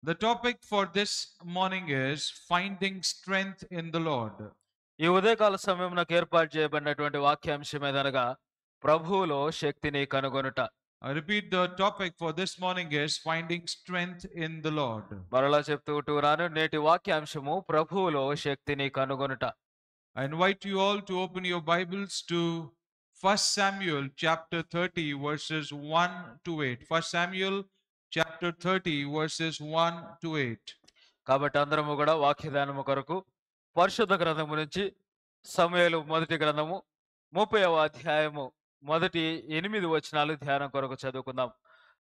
The topic for this morning is finding strength in the Lord. ఈ ఉదయకాల సమయం నాకు ఏర్పాటు చేయబడినటువంటి వాక్యాంశం ఏదనగా ప్రభువులో శక్తిని కనుగొనుట. I repeat, the topic for this morning is finding strength in the Lord. మరలా చెప్తూ నేటి వాక్యాంశము ప్రభువులో శక్తిని కనుగొనుట. I invite you all to open your Bibles to 1 Samuel chapter 30 verses 1 to 8. 1 Samuel chapter 30 verses 1 to 8. కాబట్టి అందరము కూడా వాక్యదానము కొరకు పరిశుద్ధ గ్రంథము నుంచి సమూయేలు మొదటి గ్రంథము 30వ అధ్యాయము మొదటి 8 వచనాలు ధ్యానం కొరకు చదువుకుందాం.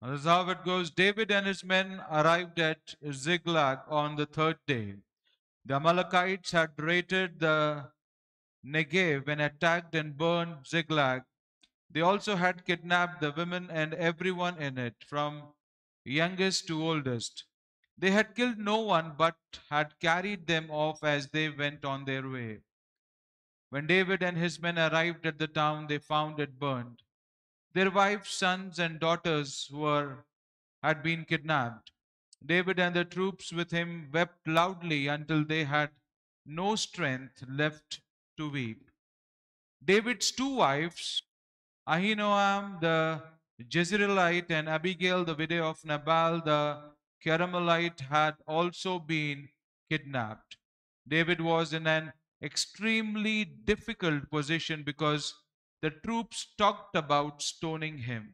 This is how it goes. David and his men arrived at Ziklag on the third day. The Amalekites had raided the Negev and attacked and burned Ziklag. They also had kidnapped the women and everyone in it, from youngest to oldest. They had killed no one but had carried them off as they went on their way. When David and his men arrived at the town, they found it burned. Their wives, sons, and daughters had been kidnapped. David and the troops with him wept loudly until they had no strength left to weep. David's two wives, Ahinoam the Jezreelite and Abigail the widow of Nabal the Carmelite, had also been kidnapped. David was in an extremely difficult position because the troops talked about stoning him,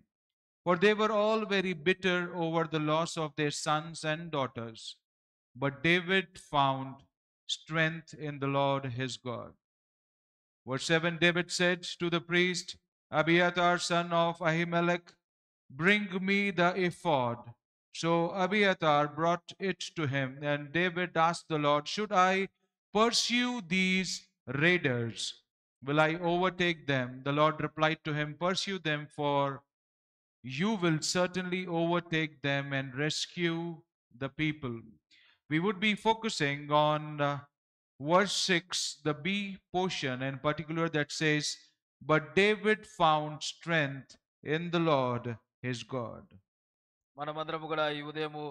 for they were all very bitter over the loss of their sons and daughters. But David found strength in the Lord his God. Verse 7, David said to the priest Abiathar, son of Ahimelech, "Bring me the ephod." So Abiathar brought it to him, and David asked the Lord, "Should I pursue these raiders? Will I overtake them?" The Lord replied to him, "Pursue them, for you will certainly overtake them and rescue the people." We would be focusing on verse 6, the B portion in particular, that says, "But David found strength in the Lord his God." మనమందరం కూడా ఈ ఉదయము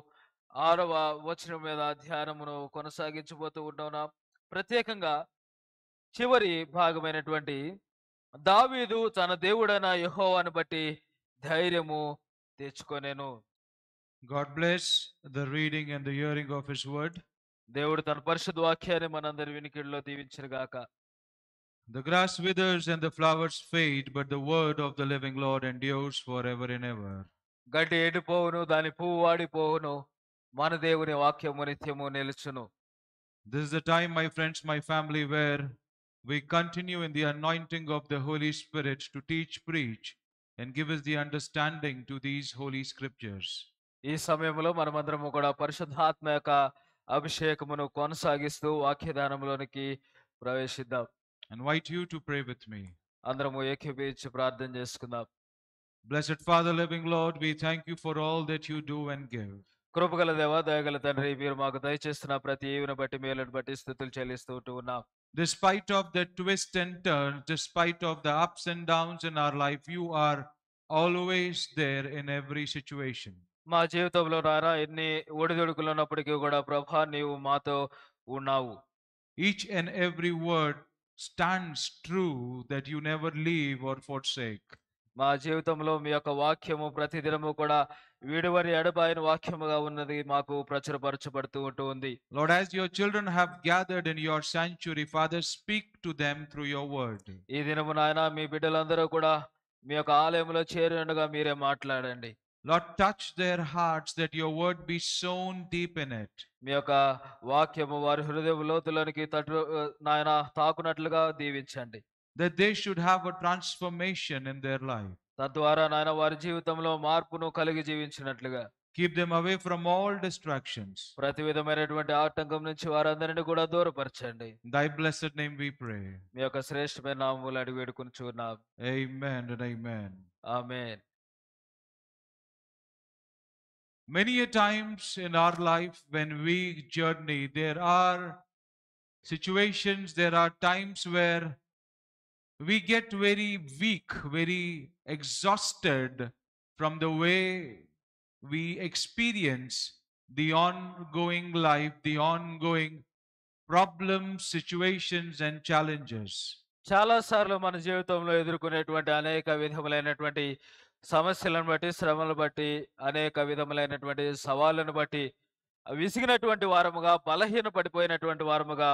6వ వచనం మీద ధ్యానమును కొనసాగించబోతూ ఉన్నాం. ప్రత్యేకంగా చివరి భాగమైనటువంటి దావీదు తన దేవుడైన యెహోవాను బట్టి ధైర్యము తెచ్చుకొనెను. God bless the reading and the hearing of his word. దేవుడు తన పరిశుద్ధ వాక్యాన్ని మనందరి వినికిడిలో దీవించును గాక. The grass withers and the flowers fade, but the word of the living Lord endures forever and ever. గడ్డి ఎండిపోవును, దాని పువ్వు వాడిపోవును, మన దేవుని వాక్యము నిత్యము నిలుచును. This is the time, my friends, my family, where we continue in the anointing of the Holy Spirit to teach, preach, and give us the understanding to these holy scriptures. ఈ సమయంలో మనమందరము కూడా పరిశుద్ధాత్మ యొక్క అభిషేకమును కొనసాగిస్తూ వాక్యదానంలోనికి ప్రవేశిద్దాం. I invite you to pray with me. అందరము ఏకీభవించి ప్రార్థన చేసుకుందాం. Blessed Father, living Lord, we thank you for all that you do and give. కృపగల దేవ, దయగల తండ్రి, మీరు మాకు దయచేస్తున్న ప్రతి ఈవును బట్టి, మేలును బట్టి స్తుతులు చెల్లిస్తూ ఉన్నాం. Despite of the twists and turns, despite of the ups and downs in our life, you are always there in every situation. మా జీవితంలో నారా ఎన్ని ఒడిదుడుకులు ఉన్నప్పటికీ కూడా ప్రభా, నీవు మాతో ఉన్నావు. Each and every word stands true that you never leave or forsake. మా జీవితంలో మీ యొక్క వాక్యము ప్రతిదినము కూడా విడువని ఎడబాయని వాక్యముగా ఉన్నది మాకు ప్రచురపరచబడుతూ ఉంది. Lord, as your children have gathered in your sanctuary, Father, speak to them through your word. ఈ దినము నాయన మీ బిడ్డలందరూ కూడా మీ యొక్క ఆలయంలో చేరి ఉండగా మీరే మాట్లాడండి. Lord, touch their hearts that your word be sown deep in it. మీ యొక్క వాక్యము వారి హృదయ లోతులోనికి నాయన తాకునట్లుగా దీవించండి. That they should have a transformation in their life. తద్వారా నాయన వారి జీవితంలో మార్పును కలిగి జీవించినట్లుగా. Keep them away from all distractions. ప్రతి విధమైనటువంటి ఆటంకం నుంచి వారందరిని కూడా దూరపరచండి. In thy blessed name we pray. మీ యొక్క శ్రేష్టమైన నామములో అడిగి వేడుకొనుచున్నాం. Amen and amen. Amen. Many a times in our life when we journey, there are situations, there are times where we get very weak, very exhausted from the way we experience the ongoing life, the ongoing problems, situations, and challenges. చాలా సార్లు మన జీవితంలో ఎదుర్కొనేటువంటి అనేక విధములైనటువంటి సమస్యలను బట్టి, శ్రమలను బట్టి, అనేక విధములైనటువంటి సవాళ్ళను బట్టి విసిగినటువంటి వారముగా, బలహీన పడిపోయినటువంటి వారముగా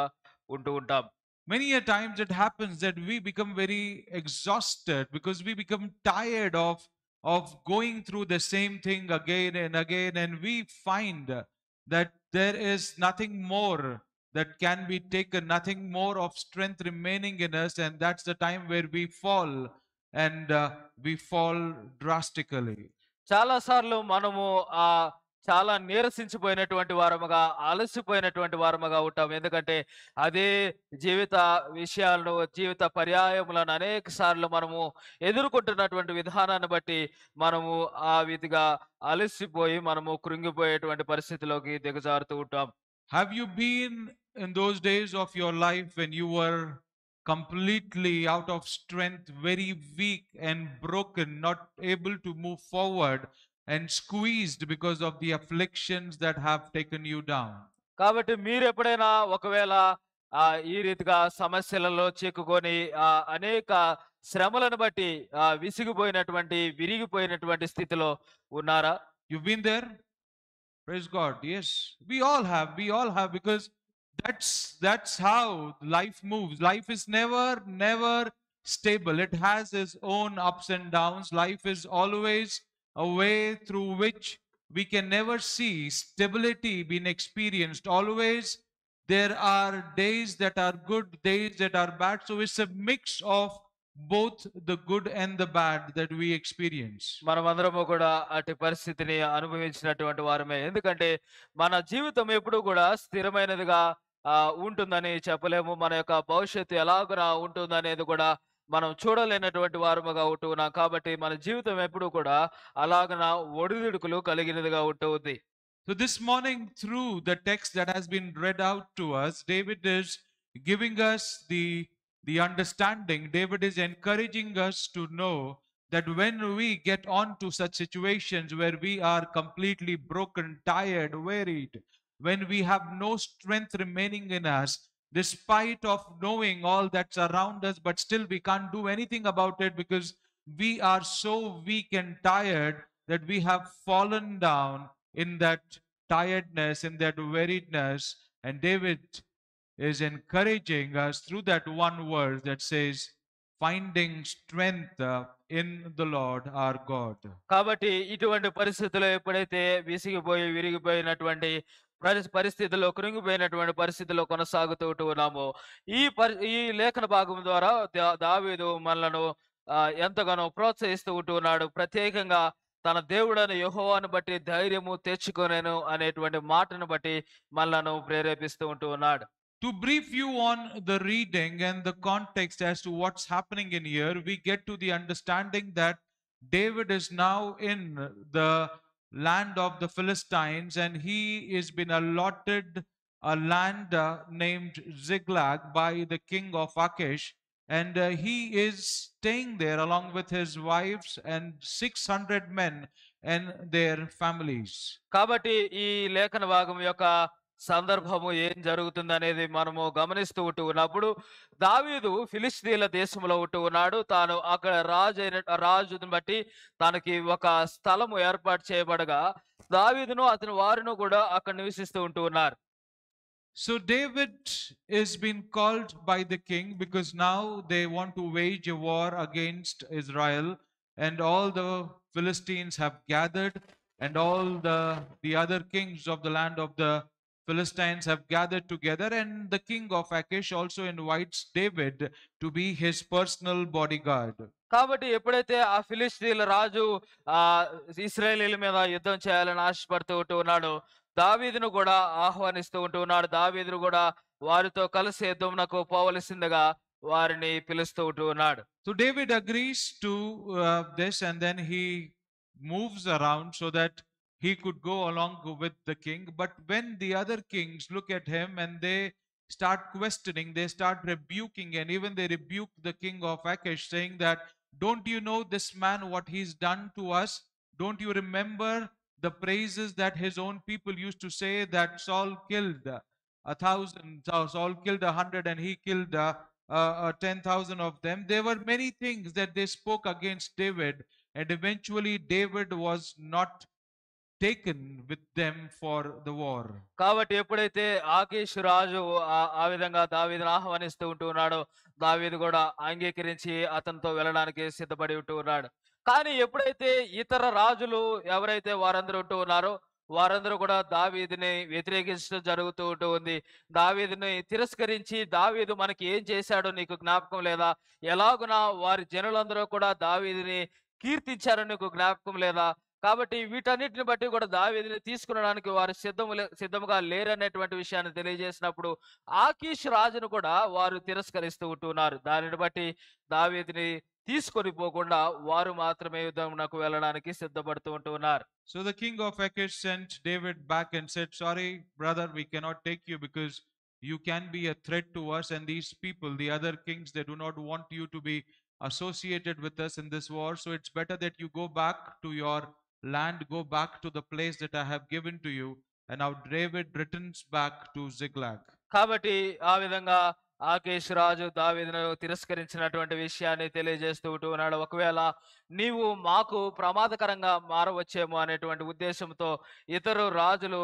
ఉంటూ ఉంటాం. Many a times it happens that we become very exhausted because we become tired of going through the same thing again and again, and we find that there is nothing more that can be taken, nothing more of strength remaining in us, and that's the time where we fall, and we fall drastically. చాలా సార్లు మనము చాలా నీరసించిపోయినటువంటి వారముగా, అలసిపోయినటువంటి వారముగా ఉంటాం. ఎందుకంటే అదే జీవిత విషయాలను, జీవిత పర్యాయములను అనేక సార్లు మనము ఎదుర్కొంటున్నటువంటి విధానాన్ని బట్టి మనము ఆ విధిగా అలసిపోయి మనము కృంగిపోయేటువంటి పరిస్థితిలోకి దిగజారుతూ ఉంటాం. Have you been in those days of your life when you were completely out of strength, very weak and broken, not able to move forward, and squeezed because of the afflictions that have taken you down? కాబట్టి మీరెప్పుడైనా ఒకవేళ ఈ రీతిగా సమస్యలలో చిక్కుకొని అనేక శ్రమలను బట్టి విసిగిపోయినటువంటి, విరిగిపోయినటువంటి స్థితిలో ఉన్నారా? You've been there? Praise God. Yes, we all have. We all have, because that's how life moves. Life is never stable. It has its own ups and downs. Life is always a way through which we can never see stability being experienced. Always there are days that are good, days that are bad. So it's a mix of both the good and the bad that we experience. మనమందరము కూడా అట్టి పరిస్థితిని అనుభవించినటువంటి వారమే. ఎందుకంటే మన జీవితం ఎప్పుడూ కూడా స్థిరమైనదిగా ఉంటుందని చెప్పలేము. మన యొక్క భవిష్యత్తు ఎలాగున ఉంటుందనేది కూడా మనం చూడలేనటువంటి వారముగా ఉంటూ ఉన్నాం. కాబట్టి మన జీవితం ఎప్పుడూ కూడా అలాగన ఒడిదుడుకులు కలిగినదిగా ఉంటూ ఉంది. So this morning, through the text that has been read out to us, David is giving us the understanding. David is encouraging us to know that when we get on to such situations where we are completely broken, tired, wearied, when we have no strength remaining in us, despite of knowing all that's around us, but still we can't do anything about it because we are so weak and tired that we have fallen down in that tiredness, in that weariedness. And David is encouraging us through that one verse that says, finding strength in the Lord our God. కాబట్టి ఇటువంటి పరిస్థితుల్లో ఎప్పుడైతే విసిగిపోయి విరిగిపోయినటువంటి పరిస్థితుల్లో, కృంగిపోయినటువంటి పరిస్థితుల్లో కొనసాగుతూ ఉన్నామో, ఈ లేఖన భాగం ద్వారా దావీదు మనలను ఎంతగానో ప్రోత్సహిస్తూ ఉన్నాడు. ప్రత్యేకంగా తన దేవుడైన యెహోవాను బట్టి ధైర్యము తెచ్చుకొనెను అనేటువంటి మాటను బట్టి మనలను ప్రేరేపిస్తూ ఉన్నాడు. To brief you on the reading and the context as to what's happening in here, we get to the understanding that David is now in the land of the Philistines, and he is been allotted a land named Ziklag by the king of Achish, and he is staying there along with his wives and 600 men and their families. కాబట్టి ఈ లేఖన భాగం యొక్క సందర్భము ఏం జరుగుతుంది అనేది మనము గమనిస్తూ ఉన్నప్పుడు, దావీదు ఫిలిష్తీయుల దేశంలో ఉన్నాడు. తాను అక్కడ రాజుని బట్టి తనకి ఒక స్థలము ఏర్పాటు చేయబడగా దావీదును అతని వారును కూడా అక్కడ నివసిస్తూ ఉన్నారు. So David is being called by the king because now they want to wage a war against Israel, and all the Philistines have gathered, and all the other kings of the land of the Philistines have gathered together, and the king of Achish also invites David to be his personal bodyguard. కాబట్టి ఎప్పుడైతే ఆ ఫిలిష్తీయుల రాజు ఇశ్రాయేలీయుల మీద యుద్ధం చేయాలని ఆశపడుతూ ఉన్నాడో, దావీదును కూడా ఆహ్వానిస్తూ ఉన్నాడు. దావీదును కూడా వారితో కలిసి యుద్ధమునకు పోవలసిందిగా వారిని పిలుస్తూ ఉన్నాడు. So David agrees to this, and then he moves around so that he could go along with the king. But when the other kings look at him and they start questioning, they start rebuking, and even they rebuke the king of Achish, saying that, don't you know this man, what he's done to us? Don't you remember the praises that his own people used to say, that Saul killed 1,000, Saul killed 100, and he killed 10,000 of them. There were many things that they spoke against David, and eventually David was not taken with them for the war. కాబట్టి ఎప్పుడైతే ఆకీషు రాజు ఆ విధంగా దావీదును ఆహ్వానిస్తూ ఉంటూ ఉన్నాడో, దావీదు కూడా అంగీకరించి అతనితో వెళ్ళడానికి సిద్ధపడి ఉంటూ ఉన్నాడు. కానీ ఎప్పుడైతే ఇతర రాజులు ఎవరైతే వారందరూ ఉంటూ ఉన్నారో, వారందరూ కూడా దావీదుని వ్యతిరేకించడం జరుగుతూ ఉంటూ ఉంది. దావీదుని తిరస్కరించి, దావీదు మనకి ఏం చేశాడో నీకు జ్ఞాపకం లేదా? ఎలాగున వారి జనులందరూ కూడా దావీదుని కీర్తించారో నీకు జ్ఞాపకం లేదా? కాబట్టి వీటన్నిటిని బట్టి కూడా దావీదుని తీసుకునడానికి వారు సిద్ధముగా లేరనేటువంటి విషయాన్ని తెలియజేసినప్పుడు, ఆకీష్ రాజును కూడా వారు తిరస్కరిస్తూ ఉంటున్నారు. దానిని బట్టి దావీదుని తీసుకొని పోకుండా వారు మాత్రమే యుద్ధమునకు వెళ్ళడానికి సిద్ధపడుతూ ఉంటూ ఉన్నారు. So the king of Achish sent David back and said, "Sorry, brother, we cannot take you because you can be a threat to us, and these people, the other kings, they do not want you to be associated with us in this war. So it's better that you go back to your land, go back to the place that I have given to you." And now David returns back to Ziklag. కాబట్టి ఆ విధంగా ఆకీష్ రాజు దావీదును తిరస్కరించినటువంటి విషయాన్ని తెలియజేస్తూ ఉంటూ ఉన్నాడు. ఒకవేళ నీవు మాకు ప్రమాదకరంగా మారవచ్చేమో అనేటువంటి ఉద్దేశంతో ఇతరు రాజులు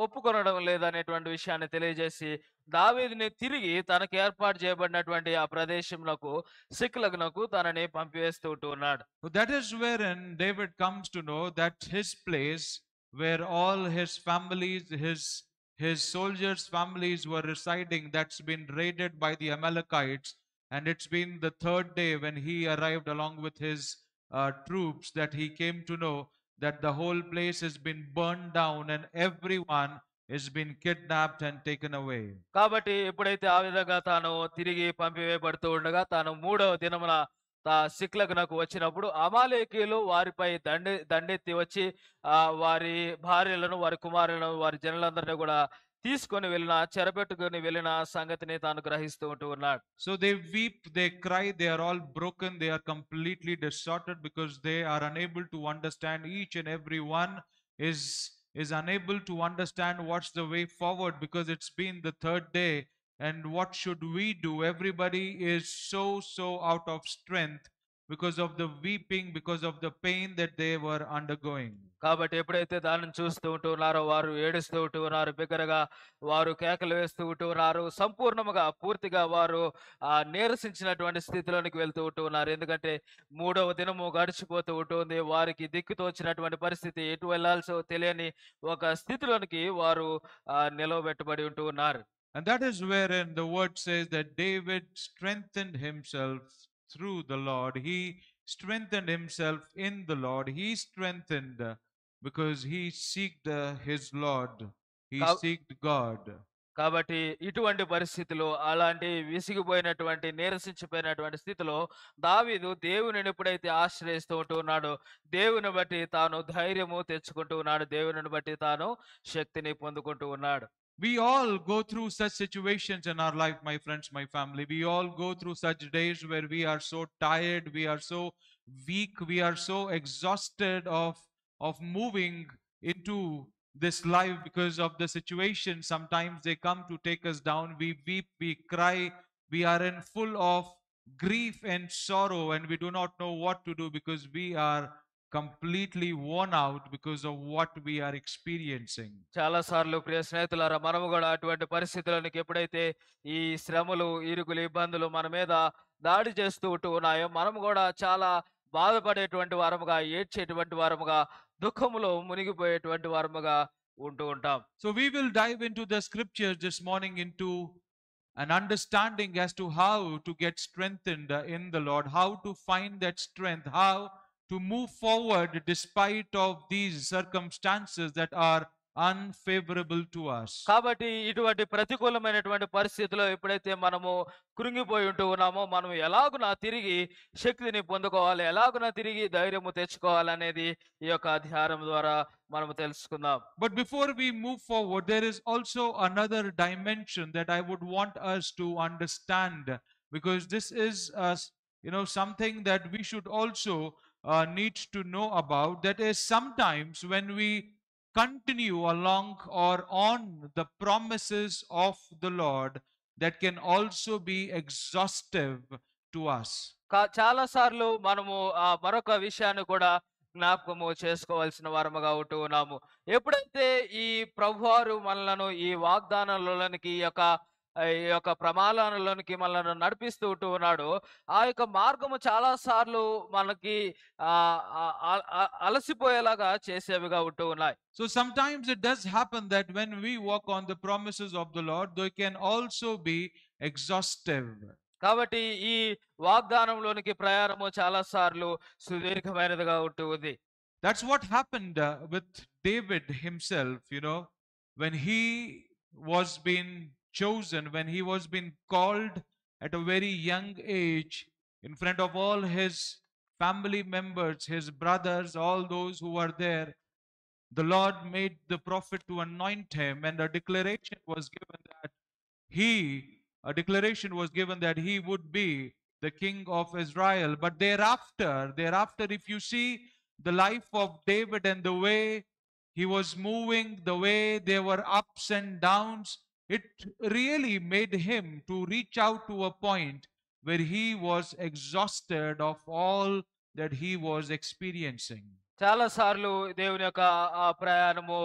ఒప్పుకొనడం లేదనేటువంటి విషయాన్ని తెలియజేసి, దావీదుని తిరిగి తనకు ఏర్పాటు చేయబడినటువంటి ఆ ప్రదేశంలోకు, సిక్లగునకు తనని పంపివేస్తూ ఉంటూ ఉన్నాడు. So that is wherein David comes to know that his place, where all his families, his soldiers' families were residing, that's been raided by the Amalekites, and it's been the third day when he arrived along with his troops that he came to know that the whole place has been burned down and everyone has been kidnapped and taken away. కాబట్టి ఎప్పుడైతే ఆ విధంగా తాను తిరిగి పంపివేయబడుతూ ఉండగా, తాను మూడవ దినమున సిక్లగునకు వచ్చినప్పుడు, అమాలేకీయులు వారిపై దండెత్తి వచ్చి వారి భార్యలను, వారి కుమారులను, వారి జనులందరినీ కూడా తీసుకొని వెళ్ళిన, చెరపెట్టుకొని వెళ్ళిన సంగతిని తాను గ్రహిస్తూ ఉంటూ ఉన్నాడు. So they weep, they cry, they are all broken, they are completely distorted because they are unable to understand. Each and every one is unable to understand what's the way forward, because it's been the third day, and what should we do? Everybody is so out of strength because of the weeping, because of the pain that they were undergoing. కాబట్టి ఎప్పుడైతే దానిని చూస్తూ ఉంటూ ఉన్నారో, వారు ఏడుస్తూ ఉంటూ ఉన్నారు, బిగ్గరగా వారు కేకలు వేస్తూ ఉంటూ ఉన్నారు. సంపూర్ణముగా, పూర్తిగా వారు నీరసించినటువంటి స్థితిలోనికి వెళ్తూ ఉంటూ ఉన్నారు. ఎందుకంటే మూడవ దినము గడిచిపోతూ ఉంటుంది. వారికి దిక్కుతోచినటువంటి పరిస్థితి, ఎటు వెళ్లాల్సో తెలియని ఒక స్థితిలోనికి వారు నిలవబెట్టబడి ఉంటూ ఉన్నారు. And that is wherein the word says that David strengthened himself through the Lord. He strengthened himself in the Lord. He strengthened because he seeked his Lord. He seeked God. కాబట్టి ఇటువంటి పరిస్థితిలో, అలాంటి విసిగిపోయినటువంటి, నీరసించిపోయినటువంటి స్థితిలో దావీదు దేవునిని ఎప్పుడైతే ఆశ్రయిస్తూ ఉంటూ ఉన్నాడో, దేవుని బట్టి తాను ధైర్యము తెచ్చుకుంటూ ఉన్నాడు, దేవుని బట్టి తాను శక్తిని పొందుకుంటూ ఉన్నాడు. We all go through such situations in our life, my friends, my family. We all go through such days where we are so tired, we are so weak, we are so exhausted of moving into this life because of the situation. Sometimes they come to take us down. We weep, we cry, we are in full of grief and sorrow, and we do not know what to do because we are completely worn out because of what we are experiencing. చాలా సార్లు ప్రియ స్నేహితులారా, మనము కూడా అటువంటి పరిస్థితులకు ఎప్పుడైతే ఈ శ్రమలు, ఇరుకులు, ఇబ్బందులు మన మీద దాడి చేస్తూ ఉంటూ ఉన్నాయో, మనము కూడా చాలా బాధపడేటువంటి వారముగా, ఏడ్చేటువంటి వారముగా, దుఃఖములో మునిగిపోయేటువంటి వారముగా ఉంటూ ఉంటాం. So we will dive into the scriptures this morning into an understanding as to how to get strengthened in the Lord, how to find that strength, how to move forward despite of these circumstances that are unfavorable to us. కాబట్టి ఇటువంటి ప్రతికూలమైనటువంటి పరిస్థితిలో ఎప్పుడైతే మనము కృంగిపోయి ఉంటూ ఉన్నామో, మనం ఎలాగున తిరిగి శక్తిని పొందుకోవాలి, ఎలాగున తిరిగి ధైర్యము తెచ్చుకోవాలి అనేది ఈ యొక్క అధ్యాయం ద్వారా మనము తెలుసుకుందాం. But before we move forward, there is also another dimension that I would want us to understand, because this is something that we should also needs to know about, that is sometimes when we continue along or on the promises of the Lord, that can also be exhaustive to us. చాలా సార్లు మనము మరొక విషయాన్ని కూడా జ్ఞాపకము చేసుకోవాల్సిన వారముగా ఉంటూ ఉన్నాము. ఎప్పుడైతే ఈ ప్రభువారు మనలను ఈ వాగ్దానాలలోనికి ఈ యొక్క ప్రమాణాలలోనికి మనలను నడిపిస్తూ ఉంటూ ఉన్నాడో, ఆ యొక్క మార్గము చాలా సార్లు మనకి ఆహ్, ఆహ్, ఆహ్, ఆహ్, అలసిపోయేలాగా చేసేవిగా ఉంటూ ఉన్నాయి. So sometimes it does happen that when we walk on the promises of the Lord, they can also be exhaustive. కాబట్టి ఈ వాగ్దానంలోనికి ప్రయాణము చాలా సార్లు సుదీర్ఘమైనదిగా ఉంటూ ఉంది. That's what happened with David himself, when he was being chosen, when he was being called at a very young age in front of all his family members, his brothers, all those who were there. The Lord made the prophet to anoint him, and a declaration was given that a declaration was given that he would be the king of Israel. But thereafter, if you see the life of David and the way he was moving, the way there were ups and downs, it really made him to reach out to a point where he was exhausted of all that he was experiencing. చాలా సార్లు దేవుని యొక్క ప్రయాణము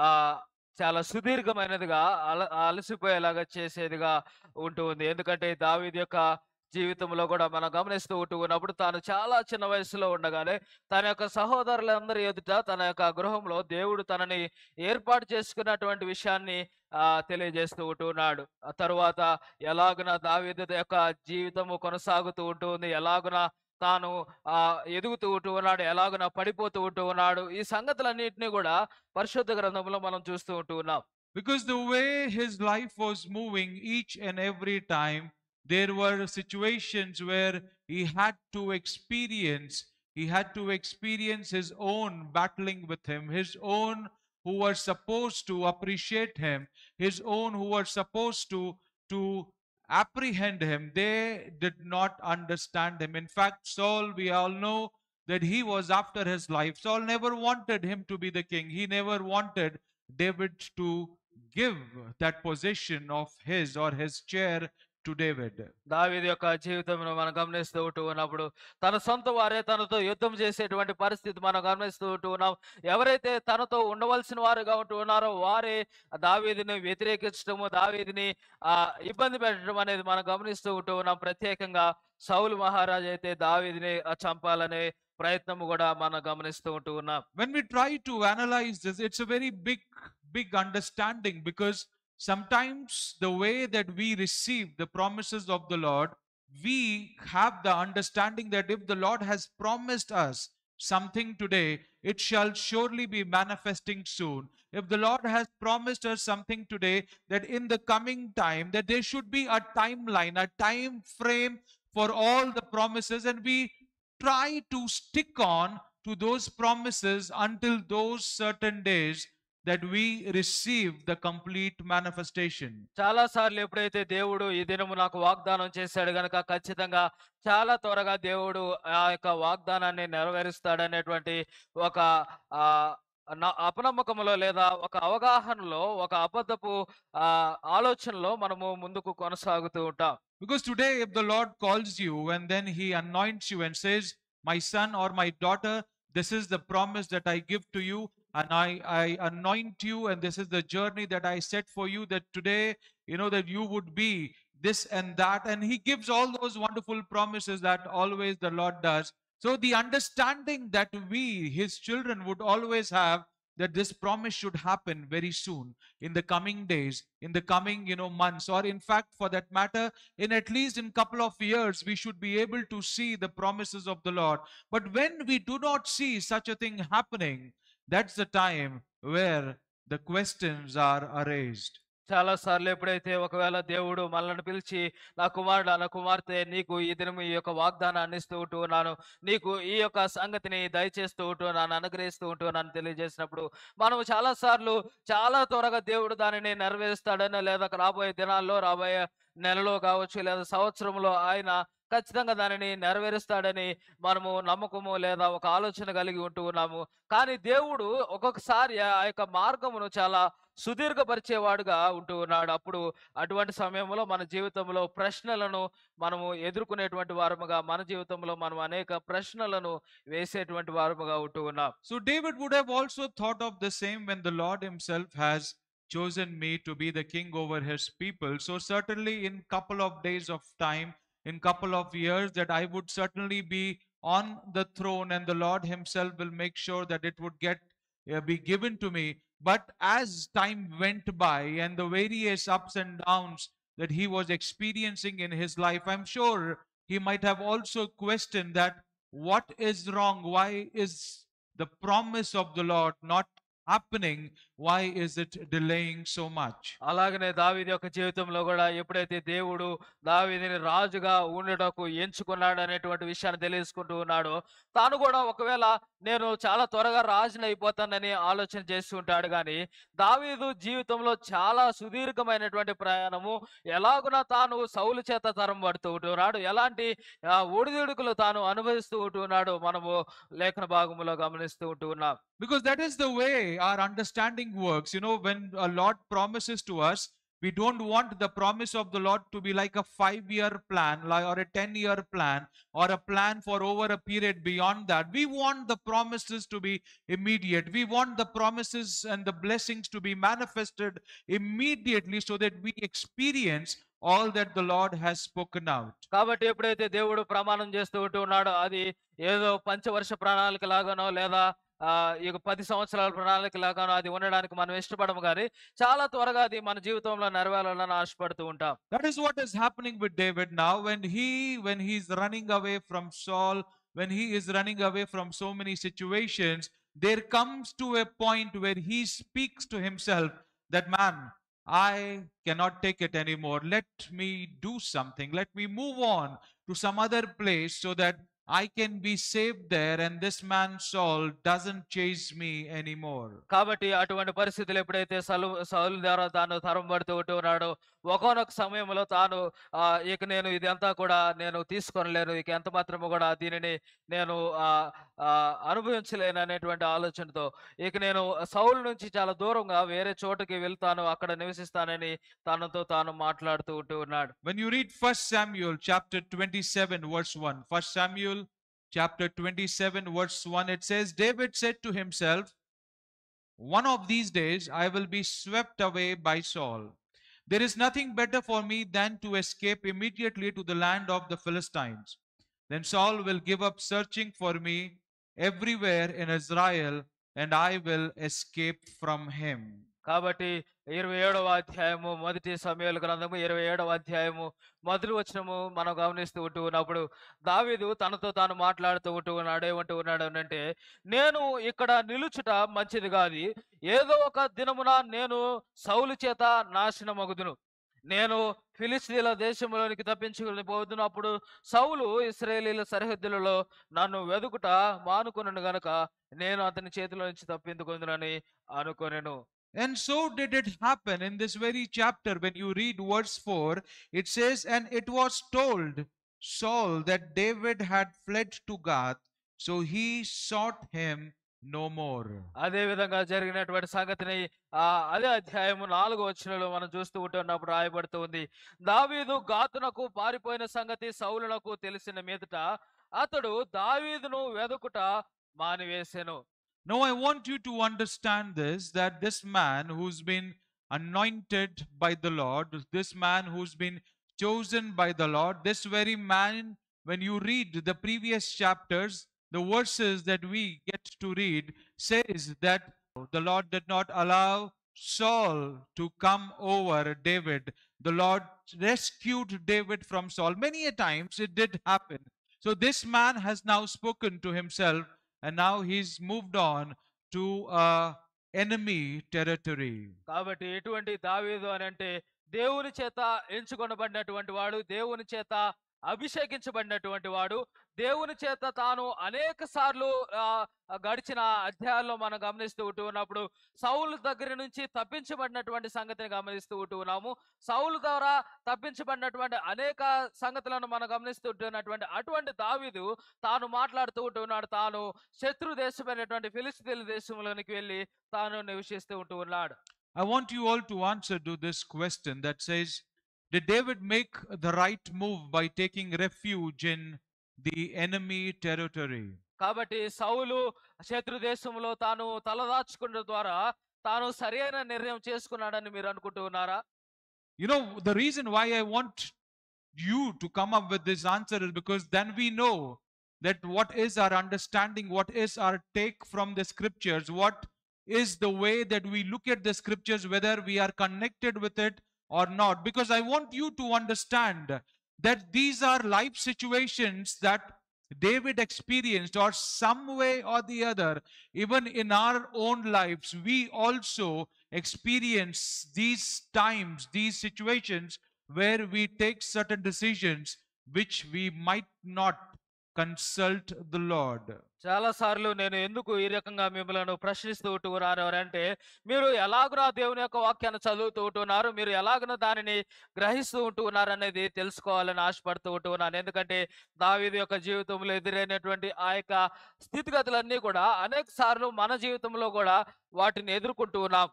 ఆహ్, చాలా సుదీర్ఘమైనదిగా అలసిపోయేలాగా చేసేదిగా ఉంటూ ఉంది. ఎందుకంటే దావీదు యొక్క జీవితంలో కూడా మనం గమనిస్తూ ఉంటూ ఉన్నప్పుడు తాను చాలా చిన్న వయసులో ఉండగానే తన యొక్క సహోదరులందరి ఎదుట తన యొక్క గృహంలో దేవుడు తనని ఏర్పాటు చేసుకున్నటువంటి విషయాన్ని తెలియజేస్తూ ఉంటూ ఉన్నాడు. ఆ తరువాత ఎలాగున దావీదు యొక్క జీవితము కొనసాగుతూ ఉంటుంది, ఎలాగున తాను ఎదుగుతూ ఉంటూ ఉన్నాడు, ఎలాగున పడిపోతూ ఉంటూ ఉన్నాడు. ఈ సంగతులన్నిటిని కూడా పరిశుద్ధ గ్రంథంలో మనం చూస్తూ ఉంటూ ఉన్నాం. Because the way his life was moving each and every time, there were situations where he had to experience his own battling with him, his own who were supposed to appreciate him, his own who were supposed to apprehend him. They did not understand him. In fact, Saul, we all know that he was after his life. Saul never wanted him to be the king. He never wanted David to give that position of his or his chair to David. దావీదు యొక్క జీవితంలో మనం గమనిస్తూ ఉంటూ ఉన్నప్పుడు తన సొంత వారే తనతో యుద్ధం చేసేటువంటి పరిస్థితి మనం గమనిస్తూ ఉంటూ ఉన్నాం. ఎవరైతే తనతో ఉండవలసిన వారుగా ఉంటూ ఉన్నారో వారే దావీదుని వ్యతిరేకించడము, దావీదుని ఇబ్బంది పెట్టడం అనేది మనం గమనిస్తూ ఉంటూ ఉన్నాం. ప్రత్యేకంగా సౌలు మహారాజు అయితే దావీదుని చంపాలనే ప్రయత్నము కూడా మనం గమనిస్తూ ఉంటూ ఉన్నాం. When we try to analyze this, it's a very big understanding, because sometimes the way that we receive the promises of the Lord, we have the understanding that if the Lord has promised us something today, it shall surely be manifesting soon. If the Lord has promised us something today, that in the coming time, that there should be a timeline, a time frame for all the promises, and we try to stick on to those promises until those certain days that we receive the complete manifestation. చాలా సార్లు ఎప్పుడైతే దేవుడు ఈ దినము నాకు వాగ్దానం చేశాడు గనక ఖచ్చితంగా చాలా త్వరగా దేవుడు ఆ యొక్క వాగ్దానాన్ని నెరవేరుస్తాడనేటువంటి ఒక అపనమ్మకములో లేదా ఒక అవగాహనలో ఒక అబద్ధపు ఆలోచనలో మనము ముందుకు కొనసాగుతూ ఉంటాం. Because today if the Lord calls you and then he anoints you and says, my son or my daughter, this is the promise that I give to you, and I anoint you, and this is the journey that I set for you, that today that you would be this and that, and he gives all those wonderful promises that always the Lord does. So the understanding that we, his children, would always have, that this promise should happen very soon, in the coming days, in the coming months, or in fact for that matter in at least in couple of years, we should be able to see the promises of the Lord. But when we do not see such a thing happening, that's the time where the questions are raised. చాలా సార్లు ఎప్పుడైతే ఒకవేళ దేవుడు మనల్ని పిలిచి నా కుమారుడు నా కుమార్తె నీకు ఈ దినం ఈ యొక్క వాగ్దానాన్ని ఇస్తూ ఉంటూ ఉన్నాను, నీకు ఈ యొక్క సంగతిని దయచేస్తూ ఉంటూ నన్ను అనుగ్రహిస్తూ ఉంటూ నన్ను తెలియజేసినప్పుడు మనం చాలా సార్లు చాలా త్వరగా దేవుడు దానిని నెరవేరుస్తాడని, లేదా రాబోయే దినాల్లో రాబోయే నెలలో కావచ్చు లేదా సంవత్సరంలో ఆయన ఖచ్చితంగా దానిని నెరవేరుస్తాడని మనము నమ్మకము లేదా ఒక ఆలోచన కలిగి ఉంటూ ఉన్నాము. కానీ దేవుడు ఒక్కొక్కసారి ఆ యొక్క మార్గమును చాలా సుదీర్ఘపరిచేవాడుగా ఉంటూ ఉన్నాడు. అప్పుడు అటువంటి సమయంలో మన జీవితంలో ప్రశ్నలను మనము ఎదుర్కొనేటువంటి వారముగా, మన జీవితంలో మనం అనేక ప్రశ్నలను వేసేటువంటి వారముగా ఉంటూ ఉన్నాం. So David would have also thought of the same when the Lord himself has chosen me to be the king over his people. So certainly in couple of days of time, in couple of years, that I would certainly be on the throne, and the Lord himself will make sure that it would get be given to me. But as time went by and the various ups and downs that he was experiencing in his life, I'm sure he might have also questioned that what is wrong? Why is the promise of the Lord not happening? Why is it delaying so much? అలాగనే దావీదు యొక్క జీవితంలో గూడా ఎప్పుడైతే దేవుడు దావీదుని రాజుగా ఉండుటకు ఎంచుకున్నాడనేటువంటి విషయాన్ని తెలియజేసుకుంటూ ఉన్నాడో, తాను గూడా ఒకవేళ నేను చాలా త్వరగా రాజుని అయిపోతానని ఆలోచన చేస్తూ ఉంటాడు గానీ, దావీదు జీవితంలో చాలా సుదీర్ఘమైనటువంటి ప్రయాణము ఎలాగున తాను సౌలు చేత తరం పడుతూ ఉంటున్నాడు. ఎలాంటి ఒడిదుడుకులు తాను అనుభవిస్తూ ఉంటున్నాడో మనము లేఖన భాగములో గమనిస్తూ ఉంటూ ఉన్నాం. Because that is the way our understanding works. You know, when a Lord promises to us, we don't want the promise of the Lord to be like a 5-year plan, or a 10-year plan, or a plan for over a period beyond that. We want the promises to be immediate. We want the promises and the blessings to be manifested immediately so that we experience all that the Lord has spoken out. కాబట్టి ఎప్పుడైతే దేవుడు ప్రమాణం చేస్తూ ఉంటూ ఉన్నాడో, అది ఏదో పంచవర్ష ప్రణాళిక లాగానో లేదా ఇక 10 సంవత్సరాల ప్రణాళిక లాగానో అది ఉండడానికి మనం ఇష్టపడము గానీ, చాలా త్వరగా అది మన జీవితంలో నెరవేరాలని ఆశపడుతూ ఉంటాం. That is what is happening with David now when he's running away from Saul, when he is running away from so many situations. There comes to a point where he speaks to himself that, man, I cannot take it anymore. Let me do something. Let me move on to some other place so that I can be saved there and this man Saul doesn't chase me anymore. కాబట్టి అటువంటి పరిస్థితులు ఎప్పుడైతే సౌలు ద్వారా తాను తరం పడుతూ ఉంటూ ఉన్నాడో, ఒకానొక సమయంలో తాను ఇక నేను ఇదంతా కూడా నేను తీసుకొనలేను, ఇక ఎంత మాత్రము కూడా దీనిని నేను అనుభవించలేను అనేటువంటి ఆలోచనతో ఇక నేను సౌలు నుంచి చాలా దూరంగా వేరే చోటుకి వెళ్తాను, అక్కడ నివసిస్తానని తనతో తాను మాట్లాడుతూ ఉంటూ ఉన్నాడు. When you read 1 Samuel chapter 27 verse 1, 1 Samuel chapter 27 verse 1, it says, David said to himself, one of these days I will be swept away by Saul. There is nothing better for me than to escape immediately to the land of the Philistines. Then Saul will give up searching for me everywhere in Israel, and I will escape from him. కాబట్టి 27వ అధ్యాయము మొదటి సమూయేలు గ్రంథము 27వ అధ్యాయము మొదటి వచనము మనం గమనిస్తూ ఉంటూ ఉన్నప్పుడు దావీదు తనతో తాను మాట్లాడుతూ ఉంటూ ఉన్నాడు. ఏమంటూ ఉన్నాడు అంటే, నేను ఇక్కడ నిలుచుట మంచిది కాదు, ఏదో ఒక దినమున నేను సౌలు చేత నాశనమగుదును, నేను ఫిలిష్తీయుల దేశంలోనికి తప్పించుకుని పోదును, అప్పుడు సౌలు ఇశ్రాయేలీయుల సరిహద్దులలో నన్ను వెదుకుట మానుకొనును గనుక నేను అతని చేతిలో నుంచి తప్పించుకొందునని అనుకొనెను. And so did it happen in this very chapter. When you read verse 4, it says, and it was told Saul that David had fled to Gath, so he sought him no more. అదే విధంగా జరిగినటువంటి సంగతిని అదే అధ్యాయము 4వ వచనంలో మనం చూస్తూ ఉంటున్నప్పుడు రాయబడుతూ ఉంది. దావీదు గాతునకు పారిపోయిన సంగతి సౌలునకు తెలిసిన మీదట అతడు దావీదును వెదుకుట మానివేసెను. Now I want you to understand this, that this man who's been anointed by the Lord, this man who's been chosen by the Lord, this very man, when you read the previous chapters, the verses that we get to read says that the Lord did not allow Saul to come over David. The Lord rescued David from Saul. Many a times it did happen. So this man has now spoken to himself, and now he's moved on to enemy territory. కాబట్టి ఎటువంటి దావీదు అని అంటే దేవుని చేత ఎంచుకొనబడినటువంటి వాడు, దేవుని చేత అభిషేకించబడినటువంటి వాడు. దేవుని చేత తాను అనేక సార్లు గడిచిన అధ్యాయాల్లో మనం గమనిస్తూ ఉంటూ ఉన్నప్పుడు సౌలు దగ్గర నుంచి తప్పించబడినటువంటి సంగతిని గమనిస్తూ ఉంటూ ఉన్నాము. సౌలు ద్వారా తప్పించబడినటువంటి అనేక సంగతులను మనం గమనిస్తూ ఉంటున్నటువంటి అటువంటి దావీదు తాను మాట్లాడుతూ ఉంటూ ఉన్నాడు. తాను శత్రు దేశమైనటువంటి ఫిలిష్తీయుల దేశంలోనికి వెళ్ళి తాను నివసిస్తూ ఉంటూ ఉన్నాడు. I want you all to answer to this question that says, did David make the right move by taking refuge in the enemy territory? కాబట్టి సౌలు శత్రు దేశంలో తాను తలదాచుకున్న ద్వారా తాను సరైన నిర్ణయం చేసుకున్నాడని మీరు అనుకుంటూ ఉన్నారా? You know, the reason why I want you to come up with this answer is because then we know that what is our understanding, what is our take from the scriptures, what is the way that we look at the scriptures, whether we are connected with it or not. Because I want you to understand that these are life situations that David experienced, or some way or the other, even in our own lives, we also experience these times, these situations where we take certain decisions which we might not consult the Lord. చాలా సార్లు నేను ఎందుకు ఈ రకంగా మిమ్మల్ని ప్రశ్నిస్తూ ఉంటున్నారు అంటే, మీరు ఎలాగునా దేవుని యొక్క వాక్యాన్ని చదువుతూ ఉంటున్నారు, మీరు ఎలాగున దానిని గ్రహిస్తూ ఉంటున్నారు అనేది తెలుసుకోవాలని ఆశపడుతూ ఉంటున్నాను. ఎందుకంటే దావీదు యొక్క జీవితంలో ఎదురైనటువంటి ఆ యొక్క స్థితిగతులన్నీ కూడా అనేక సార్లు మన జీవితంలో కూడా వాటిని ఎదుర్కొంటూ ఉన్నాం.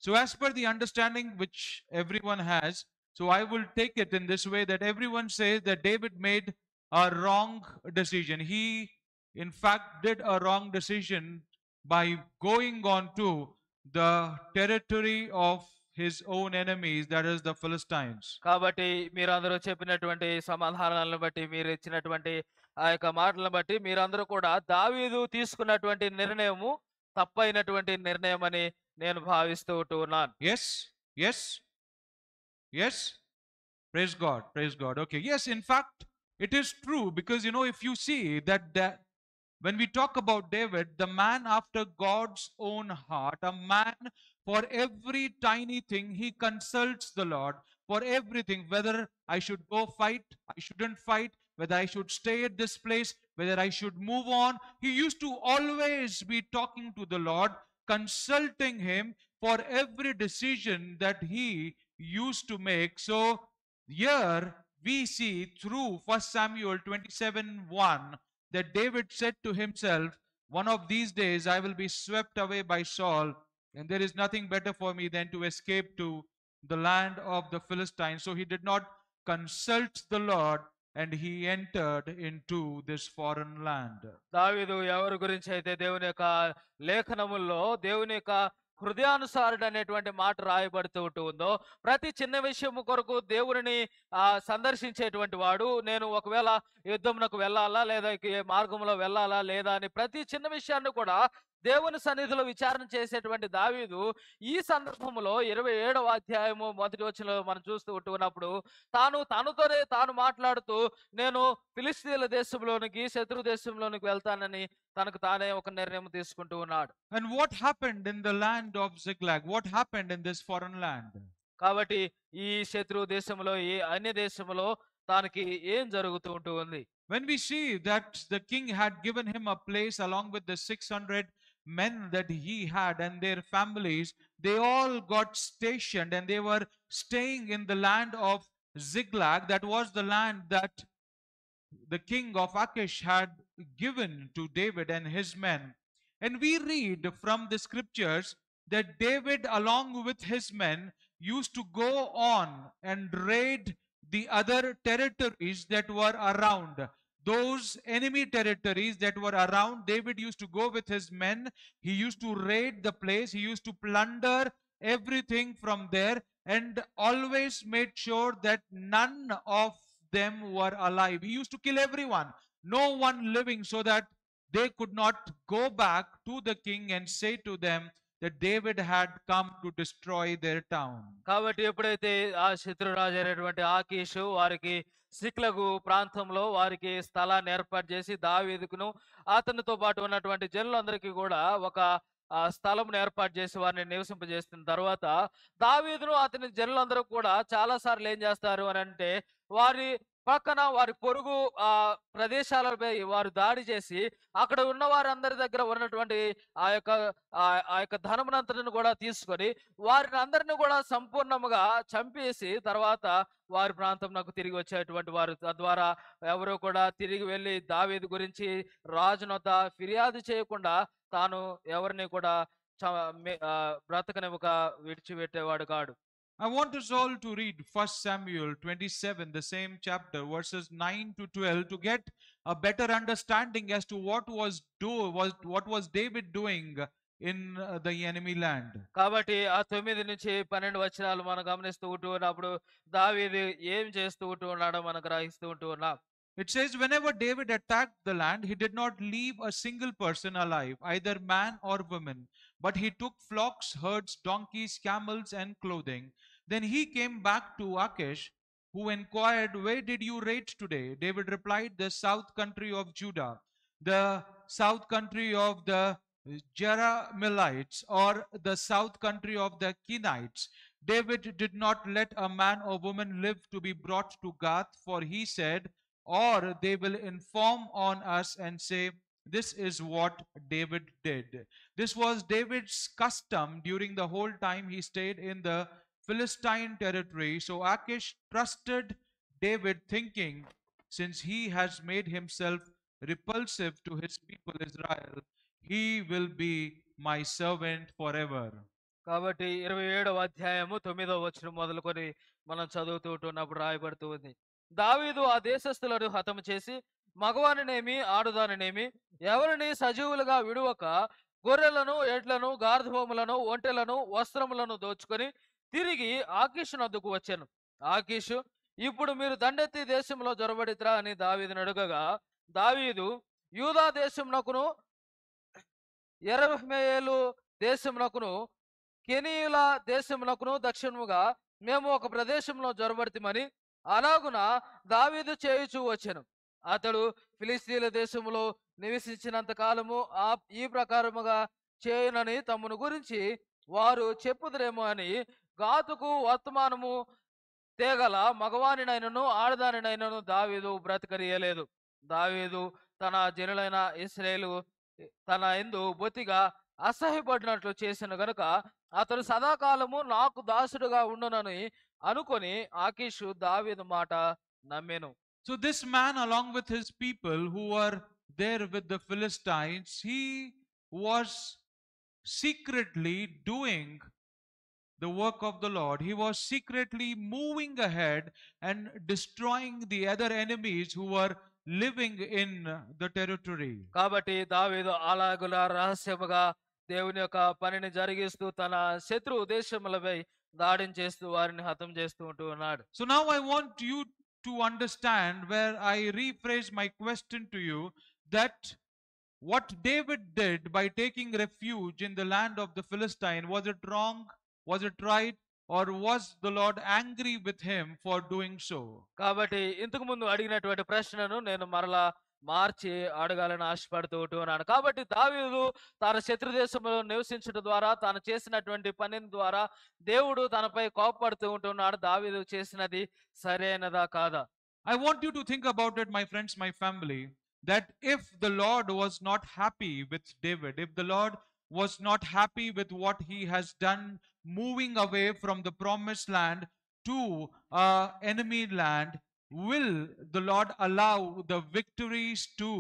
So as per the understanding which everyone has, so I will take it in this way that everyone says that David made a wrong decision. He in fact did a wrong decision by going on to the territory of his own enemies, that is the Philistines. కాబట్టి మీరందరూ చెప్పినటువంటి సమాధానాలను బట్టి, మీరు ఇచ్చినటువంటి ఆ యొక్క మాటలను బట్టి మీరందరూ కూడా దావీదు తీసుకున్నటువంటి నిర్ణయము తప్పైనటువంటి నిర్ణయం అని నేను భావిస్తూ ఉన్నాను. Yes, yes, yes. Praise God, praise God. Okay, yes, in fact it is true, because you know, if you see that when we talk about David, the man after God's own heart, a man, for every tiny thing he consults the Lord, for everything, whether I should go fight, I shouldn't fight, whether I should stay at this place, whether I should move on. He used to always be talking to the Lord, consulting him for every decision that he used to make. So here we see through 1 Samuel 27:1 that David said to himself, one of these days I will be swept away by Saul, and there is nothing better for me than to escape to the land of the Philistines. So he did not consult the Lord, and he entered into this foreign land. దావీదు ఎవరి గురించి అయితే దేవుని యొక్క లేఖనముల్లో దేవుని యొక్క హృదయానుసారుడు అనేటువంటి మాట రాయబడుతూ ఉందో, ప్రతి చిన్న విషయము కొరకు దేవుని సందర్శించేటువంటి వాడు, నేను ఒకవేళ యుద్ధమునకు వెళ్ళాలా లేదా ఏ మార్గంలో వెళ్ళాలా లేదా అని ప్రతి చిన్న విషయాన్ని కూడా దేవుని సన్నిధిలో విచారణ చేసేటువంటి దావీదు ఈ సందర్భంలో 27వ అధ్యాయము మొదటి వచనంలో మనం చూస్తూ ఉంటున్నప్పుడు తనతోనే తాను మాట్లాడుతూ, నేను ఫిలిష్తీయుల దేశంలోనికి, శత్రు దేశంలోనికి వెళ్తానని తనకు తానే ఒక నిర్ణయం తీసుకుంటూ ఉన్నాడు. And what happened in the land of Ziklag? What happened in this foreign land? కాబట్టి ఈ శత్రు దేశంలో, ఈ అన్య దేశంలో తనకి ఏం జరుగుతూ ఉంటుంది? When we see that the king had given him a place along with the 600 men that he had and their families, they all got stationed and they were staying in the land of Ziklag. That was the land that the king of Achish had given to David and his men. And we read from the scriptures that David, along with his men, used to go on and raid the other territories that were around. Those enemy territories that were around, David used to go with his men. He used to raid the place. He used to plunder everything from there, and always made sure that none of them were alive. He used to kill everyone, no one living, so that they could not go back to the king and say to them that David had come to destroy their town. కాబట్టి ఎప్పుడైతే ఆ శత్రురాజు అయినటువంటి ఆకీషు వారికి సిక్లగు ప్రాంతంలో వారికి స్థలాన్ని ఏర్పాటు చేసి దావీదుకును అతనితో పాటు ఉన్నటువంటి జనులందరికీ కూడా ఒక స్థలమును ఏర్పాటు చేసి వారిని నివసింపజేసిన తర్వాత దావీదును అతని జనులందరూ కూడా చాలా సార్లు ఏం చేస్తారు అని అంటే, వారి పక్కన వారి పొరుగు ప్రదేశాలపై వారు దాడి చేసి, అక్కడ ఉన్న వారందరి దగ్గర ఉన్నటువంటి ఆ యొక్క ఆ యొక్క ధనమునంతటిని కూడా తీసుకొని, వారిని అందరిని కూడా సంపూర్ణముగా చంపేసి, తర్వాత వారి ప్రాంతంనకు తిరిగి వచ్చేటువంటి వారు. తద్వారా ఎవరు కూడా తిరిగి వెళ్లి దావీదు గురించి రాజునొద్ద ఫిర్యాదు చేయకుండా, తాను ఎవరిని కూడా బ్రతకనివ్వక విడిచిపెట్టేవాడు కాడు. I want us all to read 1 Samuel 27, the same chapter, verses 9 to 12, to get a better understanding as to what was David doing in the enemy land. కాబట్టి ఆ 9-12 వచనాలు మనం గమనిస్తూ ఉంటూ ఉన్నప్పుడు దావీదు ఏం చేస్తూ ఉంటూ ఉన్నాడో మనం గ్రహిస్తూ ఉంటూ ఉన్నాం. It says, whenever David attacked the land, he did not leave a single person alive, either man or woman, but he took flocks, herds, donkeys, camels, and clothing. Then he came back to Achish, who inquired, where did you raid today? David replied, the south country of Judah, the south country of the Jerahmeelites, or the south country of the Kenites. David did not let a man or woman live to be brought to Gath, for he said, or they will inform on us and say, this is what David did. This was David's custom during the whole time he stayed in the Philistine territory. So Achish trusted David, thinking, since he has made himself repulsive to his people Israel, he will be my servant forever. కాబట్టి 27వ అధ్యాయము 9వ వచనం మొదలుకొని మనం చదువుతూ ఉన్నప్పుడు రాయబడుతూ ఉంది. దావీదు ఆ దేశస్థులను హతము చేసి, మగవానినేమి ఆడుదానినేమి ఎవరిని సజీవులుగా విడువక, గొర్రెలను, ఎడ్లను, గార్ధబొమ్మలను, ఒంటెలను, వస్త్రములను దోచుకొని తిరిగి ఆకీషు నొద్దకు వచ్చాను. ఆకీషు, ఇప్పుడు మీరు దండెత్తి దేశంలో జొరబడిద్రా అని దావీదును అడుగగా, దావీదు, యూదా దేశమునకును, యెరహ్మెయేలు దేశమునకును, కెనీయుల దేశమునకును దక్షిణముగా మేము ఒక ప్రదేశంలో జొరబడితిమని అలాగున దావీదు చేయుచూ వచ్చెను. అతడు ఫిలిస్తీన్ల దేశములో నివసించినంత కాలము ఈ ప్రకారముగా చేయునని తమను గురించి వారు చెప్పుదురేమో అని గాతుకు వర్తమానము తేగల మగవానినైనను ఆడదానినైనను దావీదు బ్రతకనీయలేదు. దావీదు తన జనులైన ఇశ్రాయేలు తన యందు బొత్తిగా అసహ్యపడినట్లు చేసిన గనుక అతడు సదాకాలము నాకు దాసుడుగా ఉండునని అనుకొని ఆకీషు దావీదు మాట నమ్మెను. So this man, along with his people who were there with the Philistines, he was secretly doing the work of the Lord. He was secretly moving ahead and destroying the other enemies who were living in the territory. కాబట్టి దావీదు అలాగుల రహస్యముగా దేవుని యొక్క పనిని జరిగిస్తూ తన శత్రు దేశములపై దాడిని చేస్తూ వారిని హతం చేస్తూ ఉంటూ ఉన్నాడు. So now I want you to understand, where I rephrase my question to you, that what David did by taking refuge in the land of the Philistine, was it wrong? Was it right? Or was the Lord angry with him for doing so? కాబట్టి ఇంతకు ముందు అడిగినటువంటి ప్రశ్నను నేను మరలా మార్చి అడగాలని ఆశపడుతూ ఉంటున్నాను. కాబట్టి దావీదు తన శత్రు దేశంలో నివసించడం ద్వారా తాను చేసినటువంటి పని ద్వారా దేవుడు తనపై కోపపడుతూ ఉంటున్నాడు. దావీదు చేసినది సరైనదా కాదా? I want you to think about it, my friends, my family, that if the Lord was not happy with David, if the Lord was not happy with what he has done, moving away from the promised land to enemy land, will the Lord allow the victories to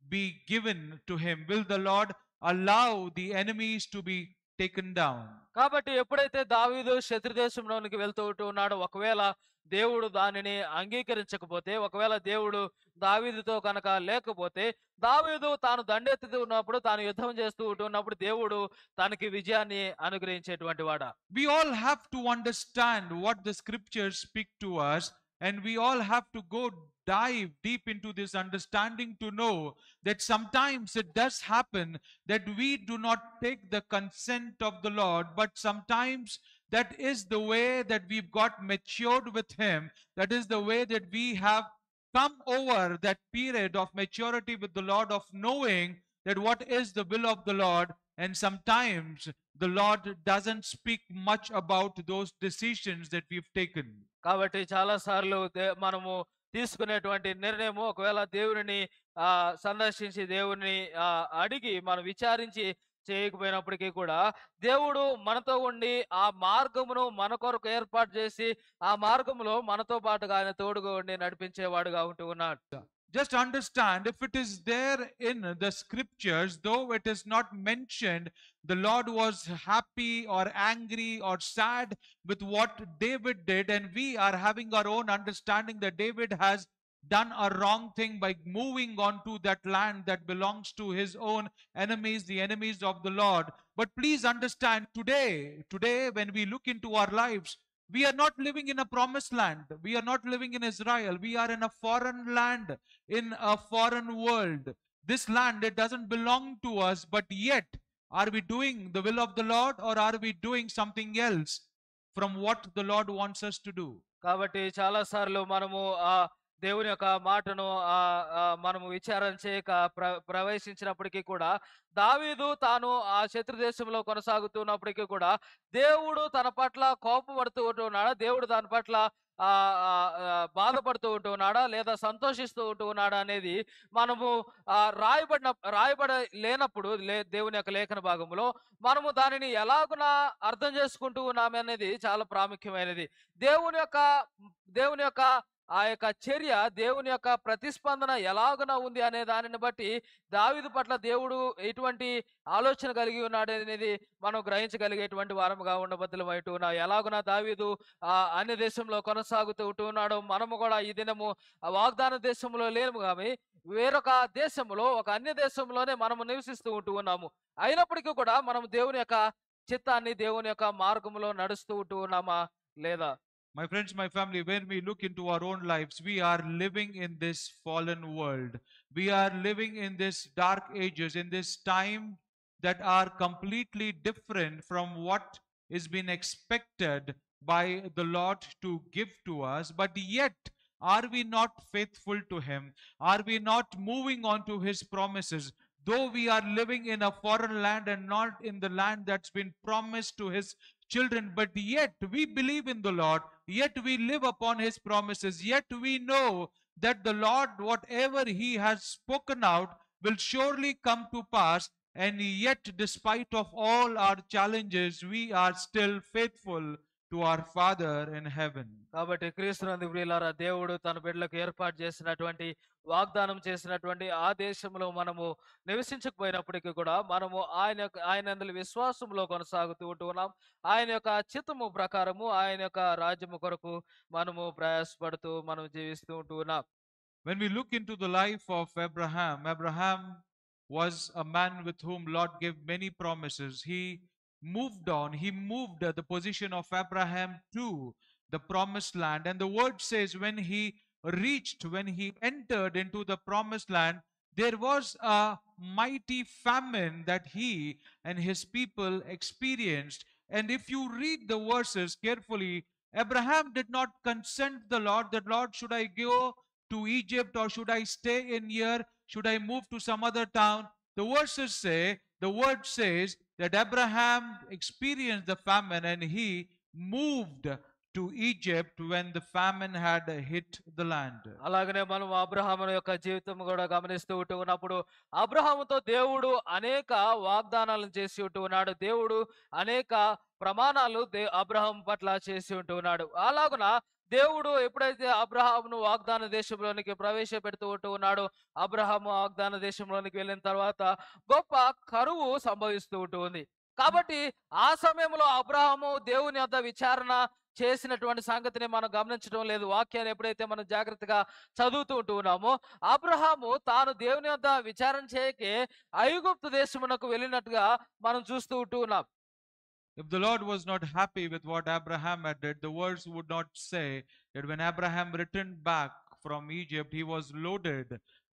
be given to him? Will the Lord allow the enemies to be taken down? కాబట్టి ఎప్పుడైతే దావీదు శత్రు దేశంలోనికి వెళ్తూ ఉన్నాడో, ఒకవేళ దేవుడు దానిని అంగీకరించకపోతే, ఒకవేళ దేవుడు దావీదుతో కనుక లేకపోతే, దావీదు తాను దండెత్తుతూ ఉన్నప్పుడు, తాను యుద్ధం చేస్తూ ఉన్నప్పుడు దేవుడు తనకి విజయాన్ని అనుగ్రహించేటువంటి వాడా? We all have to understand what the scriptures speak to us, and we all have to go dive deep into this understanding to know that sometimes it does happen that we do not take the consent of the Lord, but sometimes that is the way that we've got matured with him. That is the way that we have come over that period of maturity with the Lord, of knowing that what is the will of the Lord. And sometimes the Lord doesn't speak much about those decisions that we've taken. కాబట్టి చాలా సార్లు మనము తీసుకునేటువంటి నిర్ణయము ఒకవేళ దేవునిని సందర్శించి దేవుడిని అడిగి మనం విచారించి చేయకపోయినప్పటికీ కూడా దేవుడు మనతో ఉండి ఆ మార్గమును మన కొరకు ఏర్పాటు చేసి ఆ మార్గంలో మనతో పాటుగా ఆయన తోడుగా ఉండి నడిపించేవాడుగా ఉంటూ ఉన్నాడు. Just understand, if it is there in the scriptures, though it is not mentioned, the Lord was happy or angry or sad with what David did, and we are having our own understanding that David has done a wrong thing by moving on to that land that belongs to his own enemies, the enemies of the Lord. But please understand, today when we look into our lives, we are not living in a promised land. We are not living in Israel. We are in a foreign land, in a foreign world. This land, it doesn't belong to us, but yet, are we doing the will of the Lord, or are we doing something else from what the Lord wants us to do? కాబట్టి చాలా సార్లు మనము దేవుని యొక్క మాటను మనము విచారణ చేయక ప్రవేశించినప్పటికీ కూడా దావీదు తాను ఆ శత్రు దేశంలో కొనసాగుతున్నప్పటికీ కూడా దేవుడు తన పట్ల కోపపడుతూ ఉంటూ ఉన్నాడా, దేవుడు దాని పట్ల బాధపడుతూ ఉంటూ ఉన్నాడా లేదా సంతోషిస్తూ ఉంటూ ఉన్నాడా అనేది మనము రాయబడ లేనప్పుడు దేవుని యొక్క లేఖన భాగంలో మనము దానిని ఎలాగున అర్థం చేసుకుంటూ ఉన్నామనేది చాలా ప్రాముఖ్యమైనది. దేవుని యొక్క ఆ యొక్క చర్య, దేవుని యొక్క ప్రతిస్పందన ఎలాగున ఉంది అనే దానిని బట్టి దావీదు పట్ల దేవుడు ఎటువంటి ఆలోచన కలిగి ఉన్నాడు అనేది మనం గ్రహించగలిగేటువంటి వారముగా ఉండబద్దలమైతూ ఉన్నాం. ఎలాగున దావీదు అన్య దేశంలో కొనసాగుతూ ఉన్నాడో మనము కూడా ఈ దినము వాగ్దాన దేశంలో లేము కానీ వేరొక దేశంలో, ఒక అన్య దేశంలోనే మనము నివసిస్తూ ఉంటూ ఉన్నాము. అయినప్పటికీ కూడా మనం దేవుని యొక్క చిత్తాన్ని, దేవుని యొక్క మార్గంలో నడుస్తూ ఉంటూ ఉన్నామా లేదా? My friends, my family, when we look into our own lives, we are living in this fallen world. We are living in this dark ages, in this time that are completely different from what is been expected by the Lord to give to us. But yet, are we not faithful to Him? Are we not moving on to His promises? Though we are living in a foreign land and not in the land that's been promised to His children, but yet we believe in the Lord, yet we live upon His promises, yet we know that the Lord, whatever He has spoken out, will surely come to pass, and yet despite of all our challenges, we are still faithful to our Father in heaven. కాబట్టి క్రీస్తునందు ప్రియులారా, దేవుడు తన బిడ్డలకు ఏర్పాటు చేసినటువంటి, వాగ్దానం చేసినటువంటి ఆ దేశంలో మనము నివసించకపోయినప్పటికీ కూడా మనము ఆయనందుల విశ్వాసంలో కొనసాగుతూ ఉంటున్నాం. ఆయన యొక్క చిత్తము ప్రకారము, ఆయన యొక్క రాజ్యము కొరకు మనము ప్రయాసపడుతూ మనం జీవిస్తూ ఉంటున్నాం. When we look into the life of Abraham was a man with whom Lord gave many promises. He moved on. He moved the position of Abraham to the promised land. And the word says when he entered into the promised land, there was a mighty famine that he and his people experienced. And if you read the verses carefully, Abraham did not consent the Lord that, Lord, should I go to Egypt, or should I stay in here? Should I move to some other town? The word says that Abraham experienced the famine and he moved to Egypt when the famine had hit the land. అలాగనే మనం అబ్రహాము యొక్క జీవితం కూడా గమనిస్తూ ఉన్నప్పుడు అబ్రహాముతో దేవుడు అనేక వాగ్దానాలను చేసి ఉన్నాడు. దేవుడు అనేక ప్రమాణాలు అబ్రహాం పట్ల చేసి ఉన్నాడు. అలాగున దేవుడు ఎప్పుడైతే అబ్రహామును వాగ్దాన దేశంలోనికి ప్రవేశపెడుతూ ఉన్నాడో, అబ్రహాము వాగ్దాన దేశంలోనికి వెళ్ళిన తర్వాత గొప్ప కరువు సంభవిస్తూ ఉంటుంది. కాబట్టి ఆ సమయంలో అబ్రహాము దేవుని యొద్ద విచారణ చేసినటువంటి సంగతిని మనం గమనించడం లేదు. వాక్యాన్ని ఎప్పుడైతే మనం జాగ్రత్తగా చదువుతూ ఉన్నామో, అబ్రహాము తాను దేవుని యొద్ద విచారణ చేయకే ఐగుప్తు దేశమునకు వెళ్ళినట్టుగా మనం చూస్తూ ఉన్నాం. If the Lord was not happy with what Abraham had did, the words would not say that when Abraham returned back from Egypt, he was loaded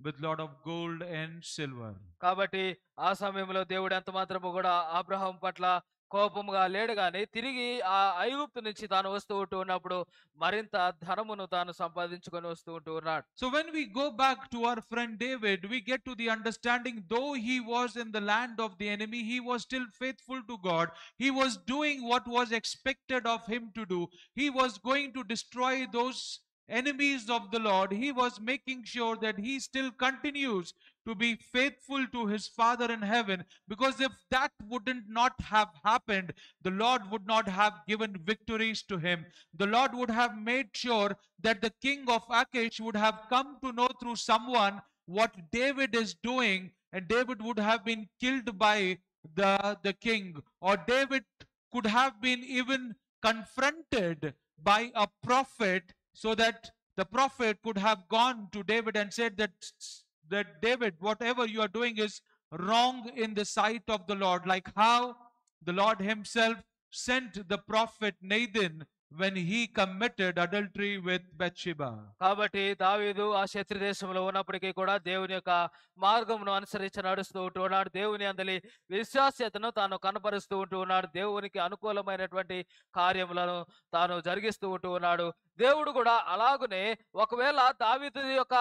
with lot of gold and silver. కాబట్టి ఆ సమయంలో దేవుడు ఎంత మాత్రము కూడా Abraham పట్ల కోపముగా లేడు గాని, తిరిగి ఆ ఐగుప్తు నుంచి తాను వస్తూ ఉన్నప్పుడు మరింత ధనమును తాను సంపాదించుకొని వస్తూ ఉన్నాడు. So when we go back to our friend David, we get to the understanding, though he was in the land of the enemy, he was still faithful to God. He was doing what was expected of him to do. He was going to destroy those enemies of the Lord, he was making sure that he still continues to be faithful to his Father in heaven. Because if that wouldn't not have happened, the Lord would not have given victories to him. The Lord would have made sure that the king of Achish would have come to know through someone what David is doing, and David would have been killed by the king, or David could have been even confronted by a prophet, so that the prophet could have gone to David and said that David, whatever you are doing is wrong in the sight of the Lord, like how the Lord himself sent the prophet Nathan when he committed adultery with Bathsheba. కాబట్టి దావీదు ఆ శత్రు దేశంలో ఉన్నప్పటికీ కూడా దేవుని యొక్క మార్గమును అనుసరించి నడుస్తూ ఉంటూ ఉన్నాడు. దేవుని అందలి విశ్వాస్యతను తాను కనపరుస్తూ ఉంటూ ఉన్నాడు. దేవునికి అనుకూలమైనటువంటి కార్యములను తాను జరిగిస్తూ ఉంటూ ఉన్నాడు. దేవుడు కూడా అలాగునే ఒకవేళ దావీదు యొక్క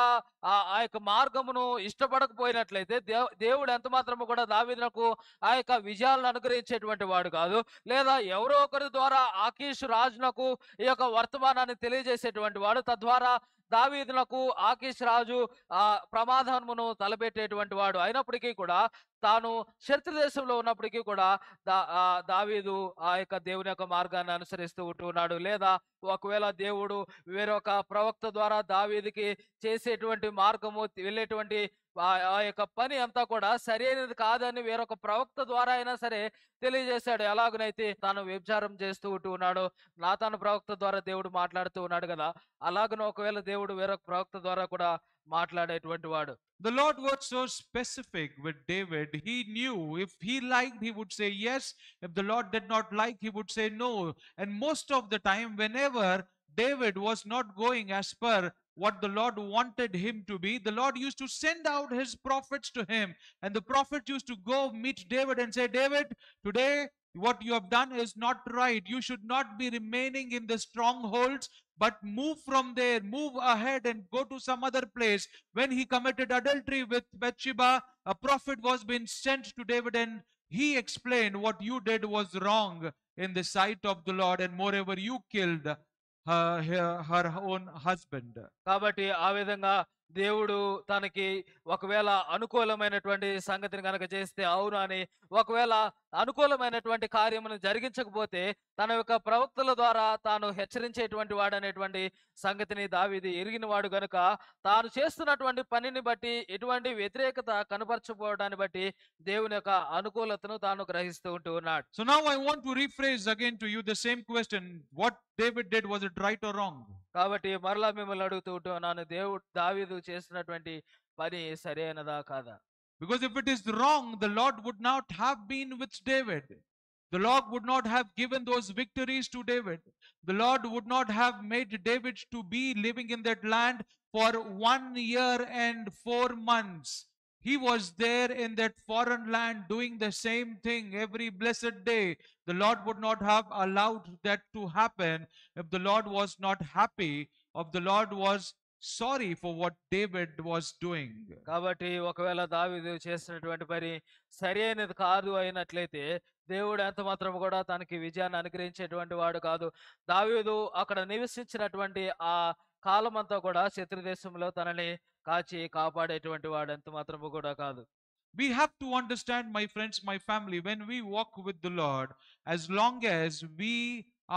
ఆ యొక్క మార్గమును ఇష్టపడకపోయినట్లయితే దేవుడు ఎంత మాత్రము కూడా దావీదునకు ఆ యొక్క విజయాలను అనుగ్రహించేటువంటి వాడు కాదు. లేదా ఎవరో ఒకరి ద్వారా ఆకీషు రాజునకు ఈ యొక్క వర్తమానాన్ని తెలియజేసేటువంటి వాడు, తద్వారా దావీదునకు ఆకీష్ రాజు ప్రమాదమును తలపెట్టేటువంటి వాడు అయినప్పటికీ కూడా, తాను శత్రు దేశంలో ఉన్నప్పటికీ కూడా దావీదు ఆ యొక్క దేవుని యొక్క మార్గాన్ని అనుసరిస్తూ ఉంటున్నాడు. లేదా ఒకవేళ దేవుడు వేరొక ప్రవక్త ద్వారా దావీదుకి చేసేటువంటి మార్గము, వెళ్ళేటువంటి ఆ యొక్క పని అంతా కూడా సరైనది కాదని వేరొక ప్రవక్త ద్వారా అయినా సరే తెలియజేశాడు. ఎలాగనైతే తాను వ్యభిచారం చేస్తూ ఉంటూ ఉన్నాడు, నాతాను ప్రవక్త ద్వారా దేవుడు మాట్లాడుతూ ఉన్నాడు కదా, అలాగను ఒకవేళ దేవుడు వేరొక ప్రవక్త ద్వారా కూడా మాట్లాడేటువంటి వాడు. The Lord was so specific with David. He knew if he liked, he would say yes. If the Lord did not like, he would say no. And most of the time, whenever David was not going as per what the Lord wanted him to be, the Lord used to send out his prophets to him. And the prophet used to go meet David and say, David, today what you have done is not right. You should not be remaining in the strongholds, but move from there, move ahead and go to some other place. When he committed adultery with Bathsheba, a prophet was being sent to David, and he explained what you did was wrong in the sight of the Lord, and moreover you killed her own husband. కాబట్టి ఆ విధంగా దేవుడు తనకి ఒకవేళ అనుకూలమైనటువంటి సంగతిని కనుక చేస్తే అవును అని, ఒకవేళ అనుకూలమైనటువంటి కార్యమును జరిగించకపోతే తన యొక్క ప్రవక్తల ద్వారా తాను హెచ్చరించేటువంటి వాడు అనేటువంటి సంగతిని దావీదు ఎరిగిన వాడు గనుక, తాను చేస్తున్నటువంటి పనిని బట్టి ఎటువంటి వ్యతిరేకత కనపరచకపోవడాన్ని బట్టి దేవుని యొక్క అనుకూలతను తాను గ్రహిస్తూ ఉంటూ ఉన్నాడు. So now I want to rephrase again to you the same question. What David did, was it right or wrong? కాబట్టి మరలా మిమ్మల్ని అడుగుతూ ఉంటున్నాను, దావీదు చేసినటువంటి పని సరైనదా కాదా? Because if it is wrong, the Lord would not have been with David. The Lord would not have given those victories to David. The Lord would not have made David to be living in that land for 1 year and 4 months. He was there in that foreign land doing the same thing every blessed day. The Lord would not have allowed that to happen if the Lord was not happy, if the Lord was sorry for what David was doing. కాబట్టి ఒకవేళ దావీదు చేసినటువంటి పని సరైనది కాదు అయినట్లయితే దేవుడు ఎంత మాత్రం కూడా తనకి విజయాన్ని అనుగ్రహించేటువంటి వాడు కాదు. దావీదు అక్కడ నివసించినటువంటి ఆ కాలమంతా కూడా శత్రు దేశంలో తనని కాచి కాపాడేటువంటి వాడు ఎంత మాత్రము కూడా కాదు. We have to understand, my friends, my family, when we walk with the Lord, as long as we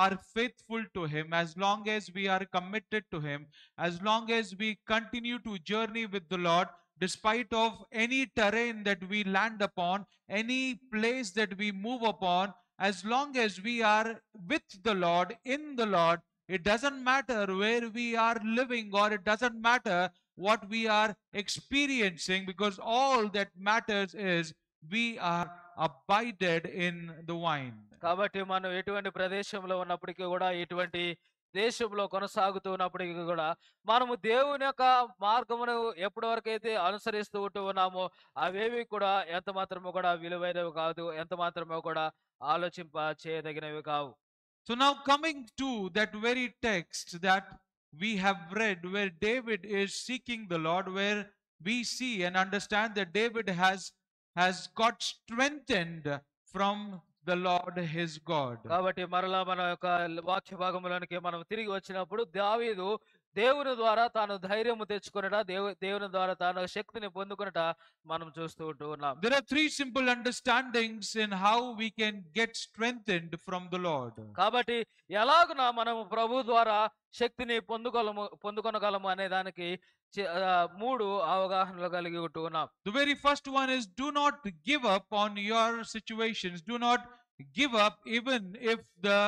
are faithful to him, as long as we are committed to him, as long as we continue to journey with the Lord, despite of any terrain that we land upon, any place that we move upon, as long as we are with the Lord, in the Lord, it doesn't matter where we are living, or it doesn't matter what we are experiencing, because all that matters is we are abided in the vine. కాబట్టి మనం ఎటువంటి ప్రదేశంలో ఉన్నప్పటికీ కూడా, ఎటువంటి దేశంలో కొనసాగుతూ ఉన్నప్పటికీ కూడా, మనము దేవుని యొక్క మార్గమును ఎప్పటి వరకైతే అనుసరిస్తూ ఉంటూ ఉన్నామో అవేవి కూడా ఎంత మాత్రమో కూడా విలువైనవి కాదు, ఎంత మాత్రమో కూడా ఆలోచింప చేయదగినవి కావు. So now coming to that very text that we have read, where David is seeking the Lord, where we see and understand that David has got strengthened from the Lord his God. కాబట్టి మరలా మన యొక్క వాక్య భాగంలోనికి మనం తిరిగి వచ్చినప్పుడు, దావీదు దేవుని ద్వారా తాను ధైర్యము తెచ్చుకొనుట, దేవుని ద్వారా తాను శక్తిని పొందుకొనుట మనం చూస్తూ ఉంటూ ఉన్నాం. There are three simple understandings in how we can get strengthened from the Lord. కాబట్టి ఎలాగున మనము ప్రభు ద్వారా శక్తిని పొందుకొనగలము అనే దానికి 3 అవగాహనలు కలిగి ఉంటూ ఉన్నాం. The very first one is, do not give up on your situations. Do not give up even if the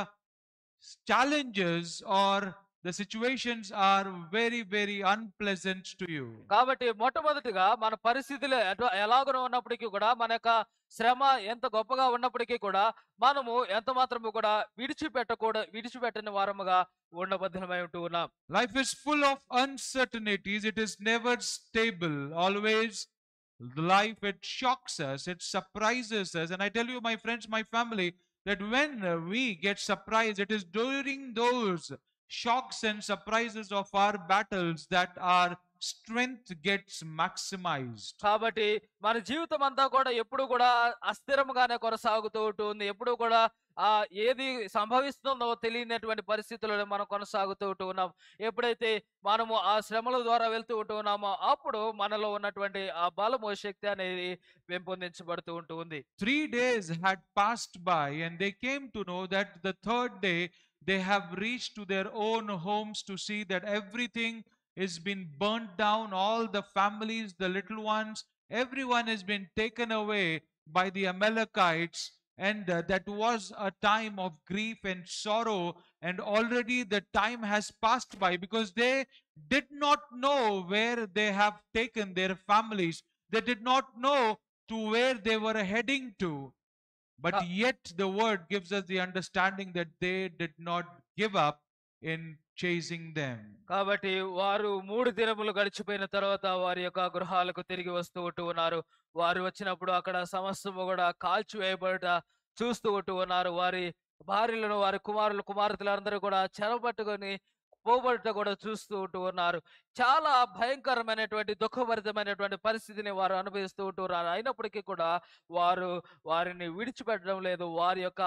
challenges or the situations are very, very unpleasant to you. కాబట్టి మొట్టమొదటిగా మన పరిస్థితులు ఎలాగున ఉన్నప్పటికీ కూడా, మన యొక్క శ్రమ ఎంత గొప్పగా ఉన్నప్పటికీ కూడా, మనము ఎంత మాత్రము కూడా విడిచిపెట్టని వారముగా ఉండబద్ధమై ఉంటూ ఉన్నాం. Life is full of uncertainties. It is never stable. Always life, it shocks us, it surprises us. And I tell you, my friends, my family, that when we get surprised, it is during those shocks and surprises of our battles that our strength gets maximized. కాబట్టి మన జీవితం అంతా కూడా ఎప్పుడు కూడా అస్థిరముగానే కొనసాగుతూ ఉంటుంది. ఎప్పుడు కూడా ఏది సంభవిస్తుందో తెలియనటువంటి పరిస్థితుల్లో మనం కొనసాగుతూ ఉంటూ ఉన్నాం. ఎప్పుడైతే మనము ఆ శ్రమల ద్వారా వెళ్తూ ఉంటూ ఉన్నామో, అప్పుడు మనలో ఉన్నటువంటి ఆ బలము, శక్తి అనేది పెంపొందించబడుతూ ఉంటుంది. 3 days had passed by, and they came to know that the third day they have reached to their own homes to see that everything is been burnt down. All the families, the little ones, everyone has been taken away by the Amalekites. And that was a time of grief and sorrow, and already the time has passed by, because they did not know where they have taken their families. They did not know to where they were heading to. But yet the word gives us the understanding that they did not give up in chasing them. కాబట్టి వారు 3 దినములు గడిచిపోయిన తర్వాత వారి యొక్క గృహాలకు తిరిగి వస్తూ ఉన్నారు. వారు వచ్చినప్పుడు అక్కడ సమస్తము కూడా కాల్చివేయబడుట చూస్తూ ఉన్నారు. వారి భార్యలను, వారి కుమార్తెలందరూ కూడా చెరపట్టుకొని పోబడుట కూడా చూస్తూ ఉన్నారు. చాలా భయంకరమైనటువంటి, దుఃఖభరితమైనటువంటి పరిస్థితిని వారు అనుభవిస్తూ ఉంటున్నారు. అయినప్పటికీ కూడా వారు వారిని విడిచిపెట్టడం లేదు. వారి యొక్క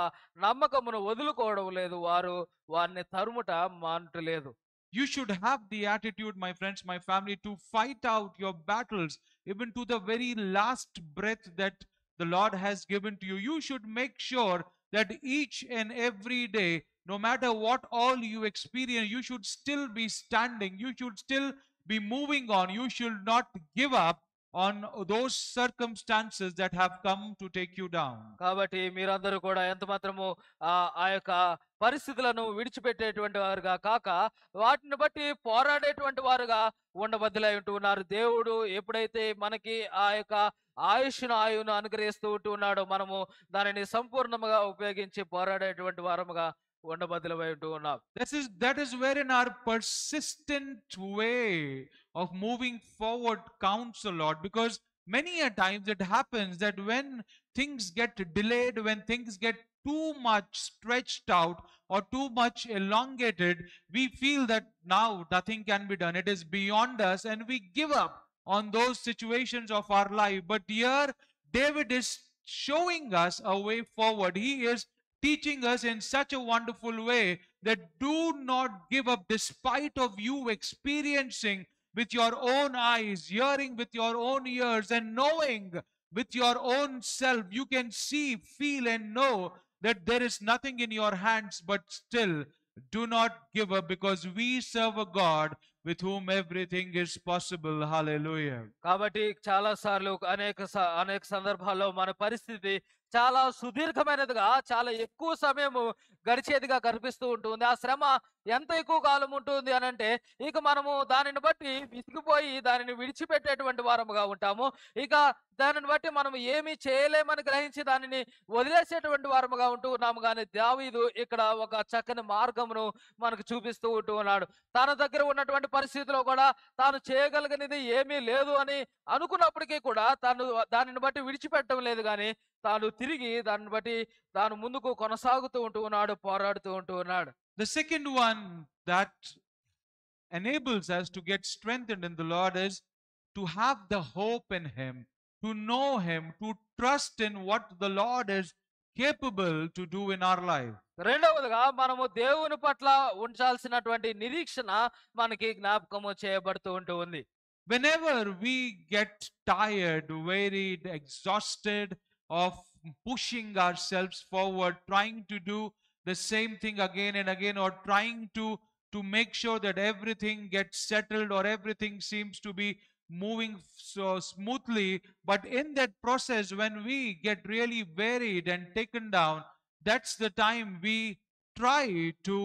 నమ్మకమును వదులుకోవడం లేదు. వారు వారిని తరుముట మానట్లేదు. You should have the attitude, my friends, my family, to fight out your battles even to the very last breath that the Lord has given to you. You should make sure that each and every day, no matter what all you experience, you should still be standing. You should still be moving on. You should not give up on those circumstances that have come to take you down. కాబట్టి మీరందరూ కూడా ఎంత మాత్రము ఆ యొక్క పరిస్థితులను విడిచిపెట్టేటువంటి వారుగా కాక, వాటిని బట్టి పోరాడేటువంటి వారుగా ఉండబద్దులై ఉంటూ ఉన్నారు. దేవుడు ఎప్పుడైతే మనకి ఆ యొక్క ఆయువును అనుగ్రహిస్తూ ఉంటున్నాడో, మనము దానిని సంపూర్ణముగా ఉపయోగించి పోరాడేటువంటి వారముగా ఉండబద్దులై ఉంటూ ఉన్నాం. That is wherein our persistent way of moving forward counts a lot, because many a times it happens that when things get delayed, when things get too much stretched out or too much elongated, we feel that now nothing can be done. It is beyond us, and we give up on those situations of our life. But here David is showing us a way forward. He is teaching us in such a wonderful way that do not give up despite of you experiencing with your own eyes, hearing with your own ears, and knowing with your own self. You can see, feel, and know that there is nothing in your hands, but still do not give up, because we serve a God with whom everything is possible. Hallelujah. కాబట్టి చాలా సార్లు అనేక సందర్భాల్లో మన పరిస్థితి చాలా సుదీర్ఘమైనదిగా, చాలా ఎక్కువ సమయము గడిచేదిగా కనిపిస్తూ ఉంటుంది. ఆ శ్రమ ఎంత ఎక్కువ కాలం ఉంటుంది అని అంటే, ఇక మనము దానిని బట్టి విసిగిపోయి దానిని విడిచిపెట్టేటువంటి వారముగా ఉంటాము. ఇక దానిని బట్టి మనం ఏమీ చేయలేమని గ్రహించి దానిని వదిలేసేటువంటి వారముగా ఉంటూ ఉన్నాము. కానీ దావీదు ఇక్కడ ఒక చక్కని మార్గమును మనకు చూపిస్తూ ఉంటూ ఉన్నాడు. తన దగ్గర ఉన్నటువంటి పరిస్థితిలో కూడా తాను చేయగలిగినది ఏమీ లేదు అని అనుకున్నప్పటికీ కూడా దానిని బట్టి విడిచిపెట్టడం లేదు. కానీ తాను తిరిగి దానిని బట్టి తాను ముందుకు కొనసాగుతూ ఉంటూ ఉన్నాడు, పోరాడుతూ ఉంటూ ఉన్నాడు. The second one that enables us to get strengthened in the Lord is to have the hope in Him, to know Him, to trust in what the Lord is capable to do in our life. రెండవదిగా మనము దేవుని పట్ల ఉంచాల్సినటువంటి నిరీక్షణ మనకి జ్ఞాపకము చేయబడుతూ ఉంటూ ఉంది. Whenever we get tired, worried, exhausted of pushing ourselves forward, trying to do the same thing again and again, or trying to make sure that everything gets settled or everything seems to be moving so smoothly, but in that process, when we get really wearied and taken down, that's the time we try to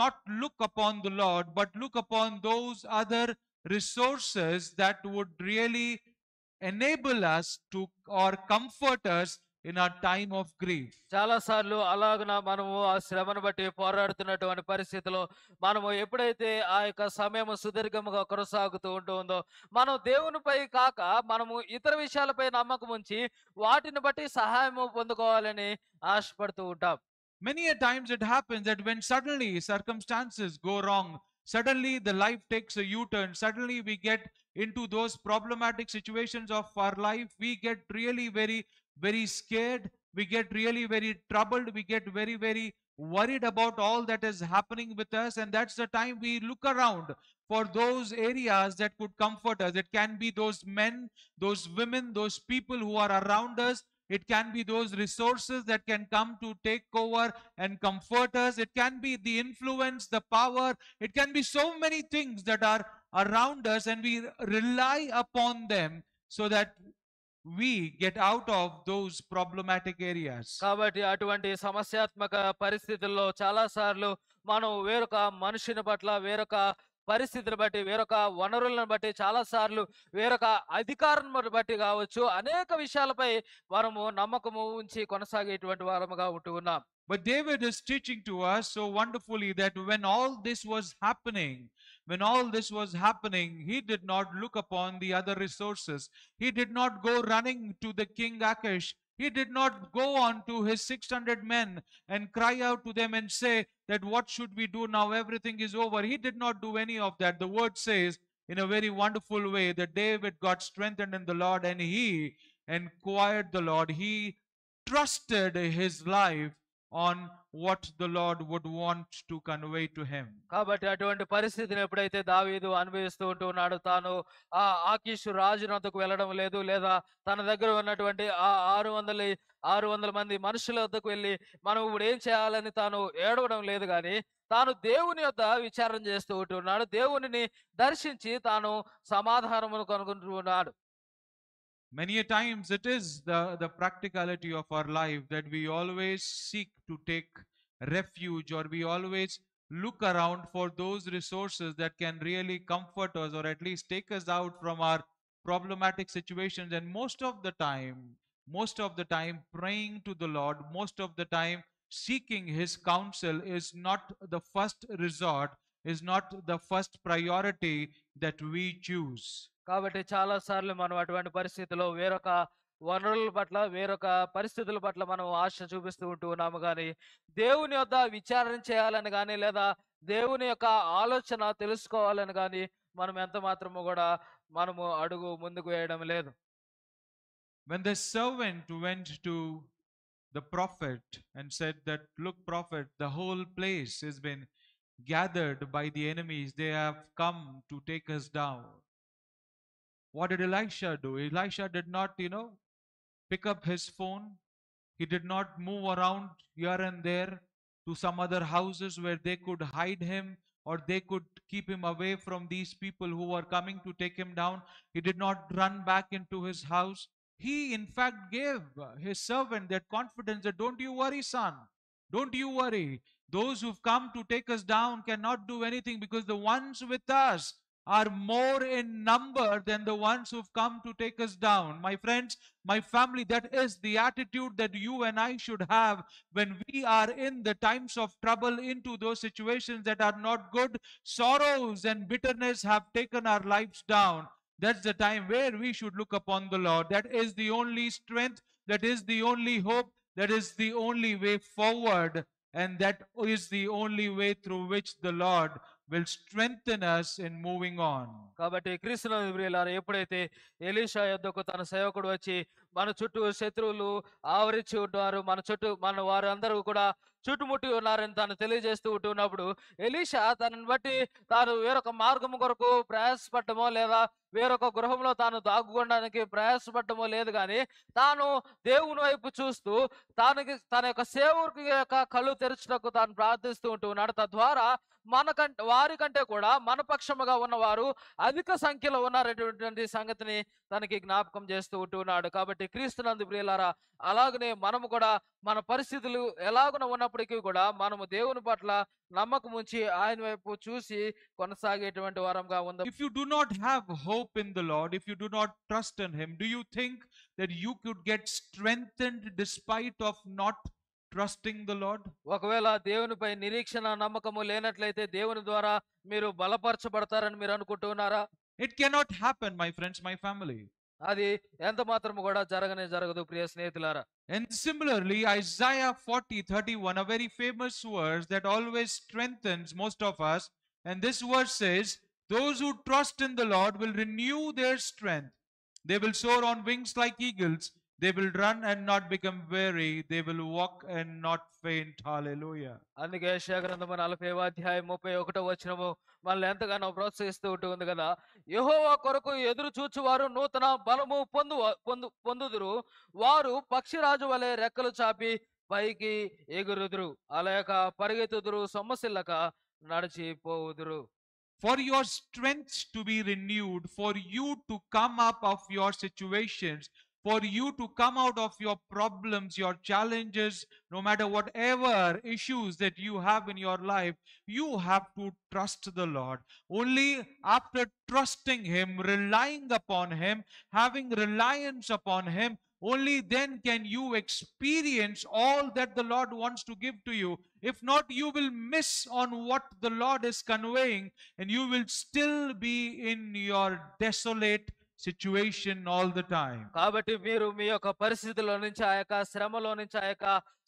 not look upon the Lord, but look upon those other resources that would really enable us to or comfort us in our time of grief. చాలా సార్లు అలాగున మనము ఆ శ్రమను బట్టి పోరాడుతున్నటువంటి పరిస్థితిలో మనము ఎప్పుడైతే ఆ యొక్క సమయం సుదీర్ఘముగా కొనసాగుతూ ఉంటుందో మనం దేవునిపై కాక మనము ఇతర విషయాలపై నమ్మకం ఉంచి వాటిని బట్టి సహాయము పొందుకోవాలని ఆశపడుతూ ఉంటాం. Many a times it happens that when suddenly circumstances go wrong, suddenly the life takes a U-turn, suddenly we get into those problematic situations of our life, we get really very scared, we get really very troubled, we get very worried about all that is happening with us, and that's the time we look around for those areas that could comfort us. It can be those men, those women, those people who are around us. It can be those resources that can come to take over and comfort us. It can be the influence, the power. It can be so many things that are around us, and we rely upon them so that we get out of those problematic areas. కాబట్టి అటువంటి సమస్యాత్మక పరిస్థితుల్లో చాలా సార్లు మనం వేరొక మనుషుని పట్ల వేరొక పరిస్థితిని బట్టి వేరొక వనరులను బట్టి చాలా సార్లు వేరొక అధికారం బట్టి కావచ్చు అనేక విషయాలపై మనము నమ్మకము ఉంచి కొనసాగేటువంటి వారముగా ఉంటూ ఉన్నాం. But David is teaching to us so wonderfully that when all this was happening, he did not look upon the other resources. He did not go running to the king Achish. He did not go on to his 600 men and cry out to them and say that what should we do now? Everything is over. He did not do any of that. The word says in a very wonderful way that David got strengthened in the Lord and he inquired the Lord. He trusted his life on what the Lord would want to convey to him. కాబట్టి అటువంటి పరిస్థితిని ఎప్పుడైతే దావీదు అనుభవిస్తూ ఉంటూ ఉన్నాడు, తాను ఆ ఆకీషు రాజునొద్దకు వెళ్ళడం లేదు, లేదా తన దగ్గర ఉన్నటువంటి ఆ 600 మంది మనుషుల వద్దకు వెళ్ళి మనం ఇప్పుడు ఏం చేయాలని తాను ఏడవడం లేదు, కానీ తాను దేవుని యొద్ద విచారణ చేస్తూ ఉంటున్నాడు. దేవునిని దర్శించి తాను సమాధానమును కనుగొంటూ ఉన్నాడు. Many a times it is the practicality of our life that we always seek to take refuge, or we always look around for those resources that can really comfort us or at least take us out from our problematic situations. And most of the time praying to the Lord, most of the time seeking his counsel is not the first resort, is not the first priority that we choose. కాబట్టి చాలా సార్లు మనం అటువంటి పరిస్థితిలో వేరొక వనరుల పట్ల వేరొక పరిస్థితుల పట్ల మనం ఆశ చూపిస్తూ ఉంటూ ఉన్నాము, కానీ దేవుని యొద్ద విచారణ చేయాలని కానీ లేదా దేవుని యొక్క ఆలోచన తెలుసుకోవాలని కానీ మనం ఎంత మాత్రము కూడా మనము అడుగు ముందుకు వేయడం లేదు. When the servant went to the prophet and said that, look prophet, the whole place has been gathered by the enemies, they have come to take us down. What did Elisha do? Elisha did not, pick up his phone. He did not move around here and there to some other houses where they could hide him or they could keep him away from these people who were coming to take him down. He did not run back into his house. He, in fact, gave his servant that confidence that, don't you worry, son. Don't you worry. Those who've come to take us down cannot do anything, because the ones with us are more in number than the ones who've come to take us down. My friends, my family, that is the attitude that you and I should have when we are in the times of trouble, into those situations that are not good. Sorrows and bitterness have taken our lives down. That's the time where we should look upon the Lord. That is the only strength, that is the only hope, that is the only way forward, and that is the only way through which the Lord will strengthen us in moving on. కాబట్టి క్రీస్తునందు ప్రియులారా, ఎప్పుడైతే Elisha యొద్దకు తన సేవకుడు వచ్చి మన చుట్టూ శత్రువులు ఆవరించి ఉంటున్నారు. మన వారందరూ కూడా చుట్టుముట్టి ఉన్నారని తాను తెలియజేస్తూ ఉంటున్నప్పుడు, ఎలీషా తనని బట్టి తాను వేరొక మార్గం కొరకు ప్రయాసపడ్డమో, లేదా వేరొక గృహంలో తాను దాక్కోవడానికి ప్రయాసపడ్డమో లేదు గానీ, తాను దేవుని వైపు చూస్తూ, తన యొక్క సేవకుని యొక్క కళ్ళు తెరచుటకు తాను ప్రార్థిస్తూ ఉంటూ ఉన్నాడు. తద్వారా వారికంటే కూడా మన పక్షముగా ఉన్నవారు అధిక సంఖ్యలో ఉన్నారనేటువంటి సంగతిని తనకి జ్ఞాపకం చేస్తూ ఉంటున్నాడు. కాబట్టి క్రీస్తునందు ప్రియులారా, అలాగనే మనము కూడా మన పరిస్థితులు ఎలాగున ఉన్నప్పటికీ కూడా మనము దేవుని పట్ల నమ్మకం ఉంచి ఆయన వైపు చూసి కొనసాగేటువంటి వారంగా ఉందాం. If you do not have hope in the Lord, if you do not trust in Him, do you think that you could get strengthened despite of not trusting the Lord? ఒకవేళ దేవునిపై నిరీక్షణ, నమ్మకము లేనట్లయితే దేవుని ద్వారా మీరు బలపరచబడతారని మీరు అనుకుంటున్నారా? It cannot happen, my friends, my family. అది ఎంత మాత్రము కూడా జరగదు ప్రియ స్నేహితులారా. And similarly, Isaiah 40:31, a very famous verse that always strengthens most of us. And this verse says, those who trust in the Lord will renew their strength. They will soar on wings like eagles. They will run and not become weary. They will walk and not faint. Hallelujah. అందుకే యెషయా గ్రంథము 40వ అధ్యాయం 31వ వచనము మనల్ని ఎంతగానో ప్రోత్సహిస్తూ ఉంటుంది కదా. యెహోవా కొరకు ఎదురు చూచువారు నూతన బలము పొందుదురు. వారు పక్షిరాజు వలె రెక్కలు చాపి పైకి ఎగురుదురు. అలయక పరిగెత్తుదురు, సొమ్మసిల్లక నడిచిపోవుదురు. For your strength to be renewed, for you to come up of your situations, for you to come out of your problems, your challenges, no matter whatever issues that you have in your life, you have to trust the Lord. Only after trusting Him, relying upon Him, having reliance upon Him, only then can you experience all that the Lord wants to give to you. If not, you will miss on what the Lord is conveying, and you will still be in your desolate situation all the time. కాబట్టి మీరు మీ యొక్క పరిస్థితుల్లో నుంచి, ఆ యొక్క శ్రమలో నుంచి, ఆ యొక్క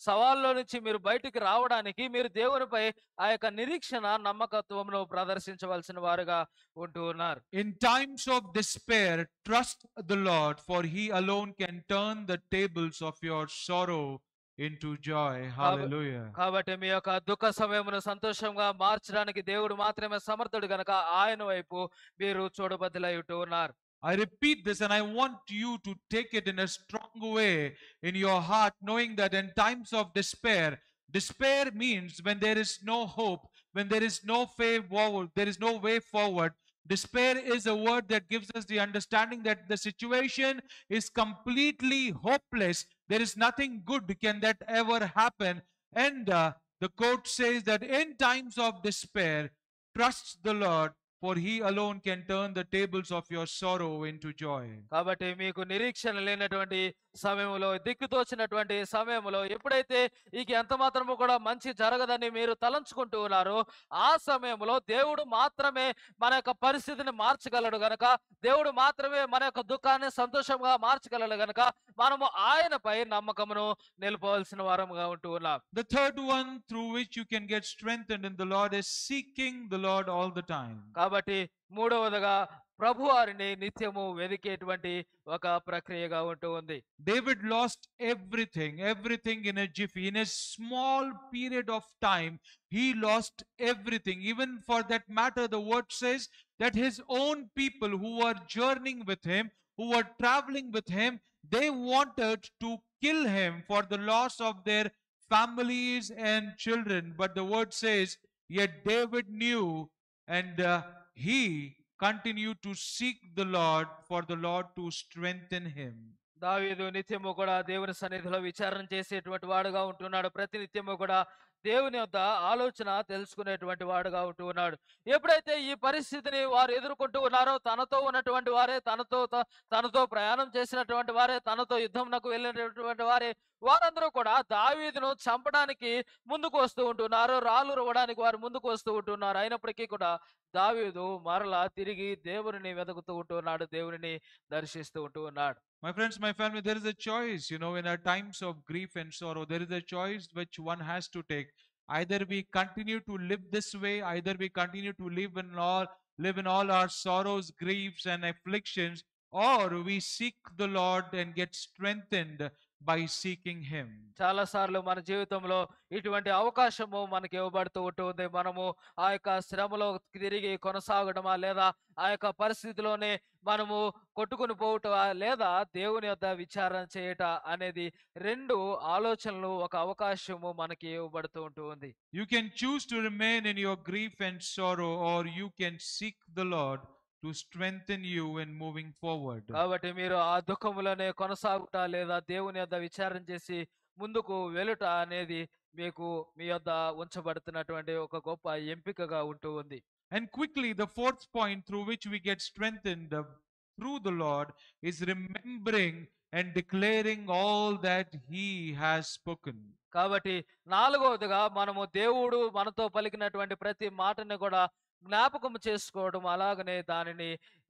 సవాల్లో నుంచి మీరు బయటికి రావడానికి మీరు దేవునిపై ఆ యొక్క నిరీక్షణ, నమ్మకత్వమును ప్రదర్శించవలసిన వారుగా ఉంటూ ఉన్నారు. In times of despair, trust the Lord, for He alone can turn the tables of your sorrow into joy. Hallelujah. కాబట్టి మీ యొక్క దుఃఖ సమయమును సంతోషంగా మార్చడానికి దేవుడు మాత్రమే సమర్థుడు గనక ఆయన వైపు మీరు చూడబద్దులై ఉంటూ ఉన్నారు. I repeat this, and I want you to take it in a strong way in your heart, knowing that in times of despair, despair means when there is no hope, when there is no way forward. Despair is a word that gives us the understanding that the situation is completely hopeless. There is nothing good can that ever happen. And the quote says that in times of despair, trust the Lord, for He alone can turn the tables of your sorrow into joy. కాబట్టి మీకు నిరీక్షణ లేనటువంటి సమయంలో, దిక్కుతోచినటువంటి సమయంలో, ఎప్పుడైతే ఇక ఎంత మాత్రము కూడా మంచి జరగదని మీరు తలంచుకుంటూ ఉన్నారో, ఆ సమయంలో దేవుడు మాత్రమే మన యొక్క పరిస్థితిని మార్చగలడు గనక, దేవుడు మాత్రమే మన యొక్క దుఃఖాన్ని సంతోషంగా మార్చగలడు గనక, మనము ఆయనపై నమ్మకమును నిలుపవలసిన వారముగా ఉంటూ ఉన్నాం. The third one through which you can get strengthened in the Lord is seeking the Lord all the time. కాబట్టి మూడవదిగా ప్రభువారిని నిత్యము వెదికేటువంటి ఒక ప్రక్రియగా ఉంటూ ఉంది. David lost everything in a jiffy. In a small period of time, he lost everything. Even for that matter, the word says that his own people who were journeying with him, who were traveling with him, they wanted to kill him for the loss of their families and children. But the word says, yet David knew, and he continued to seek the Lord, for the Lord to strengthen him. దావీదు నిత్యము కూడా దేవుని సన్నిధిలో విచారణ చేసేటువంటి వాడుగా ఉంటున్నాడు. ప్రతి నిత్యము కూడా దేవుని యొక్క ఆలోచన తెలుసుకునేటువంటి వాడుగా ఉంటూ ఉన్నాడు. ఎప్పుడైతే ఈ పరిస్థితిని వారు ఎదుర్కొంటూ ఉన్నారో, తనతో ఉన్నటువంటి వారే, తనతో ప్రయాణం చేసినటువంటి వారే, తనతో యుద్ధంకు వెళ్ళినటువంటి వారే, వారందరూ కూడా దావీదును చంపడానికి ముందుకు వస్తూ ఉంటున్నారు. రాళ్ళు రువ్వడానికి వారు ముందుకు వస్తూ ఉంటున్నారు. అయినప్పటికీ కూడా దావీదు మరలా తిరిగి దేవుని వెతుకుతూ ఉంటున్నాడు, దేవుని దర్శిస్తూ ఉంటూ ఉన్నాడు. My friends, my family, there is a choice, in our times of grief and sorrow, there is a choice which one has to take. Either we continue to live this way, either we continue to live in all our sorrows, griefs, and afflictions, or we seek the Lord and get strengthened by seeking Him. చాలా సార్లు మన జీవితంలో ఇటువంటి అవకాశము మనకి ఇవ్వబడుతూ ఉంటుంది. మనము ఆ యొక్క శ్రమలో తిరిగి కొనసాగడమా, లేదా ఆ యొక్క పరిస్థితిలోనే మనము కొట్టుకొని పోవుటమా, లేదా దేవుని యొద్ద విచారణ చేయుట అనేది 2 ఆలోచనలు, ఒక అవకాశము మనకి ఇవ్వబడుతూ ఉంటుంది. You can choose to remain in your grief and sorrow, or you can seek the Lord to strengthen you in moving forward. కాబట్టి మీరు ఆ దుఃఖములోనే కొనసాగుట, లేదా దేవుని యొద్ద విచారణ చేసి ముందుకు వెలుట అనేది మీకు మీ యొద్ద ఉంచబడుతున్నటువంటి ఒక గొప్ప ఎంపికగా ఉంటూ ఉంది. And quickly, the fourth point through which we get strengthened through the Lord is remembering and declaring all that He has spoken. కాబట్టి నాలుగవదిగా మనము దేవుడు మనతో పలికినటువంటి ప్రతి మాటని కూడా జ్ఞాపకం చేసుకోవడం, అలాగనే దానిని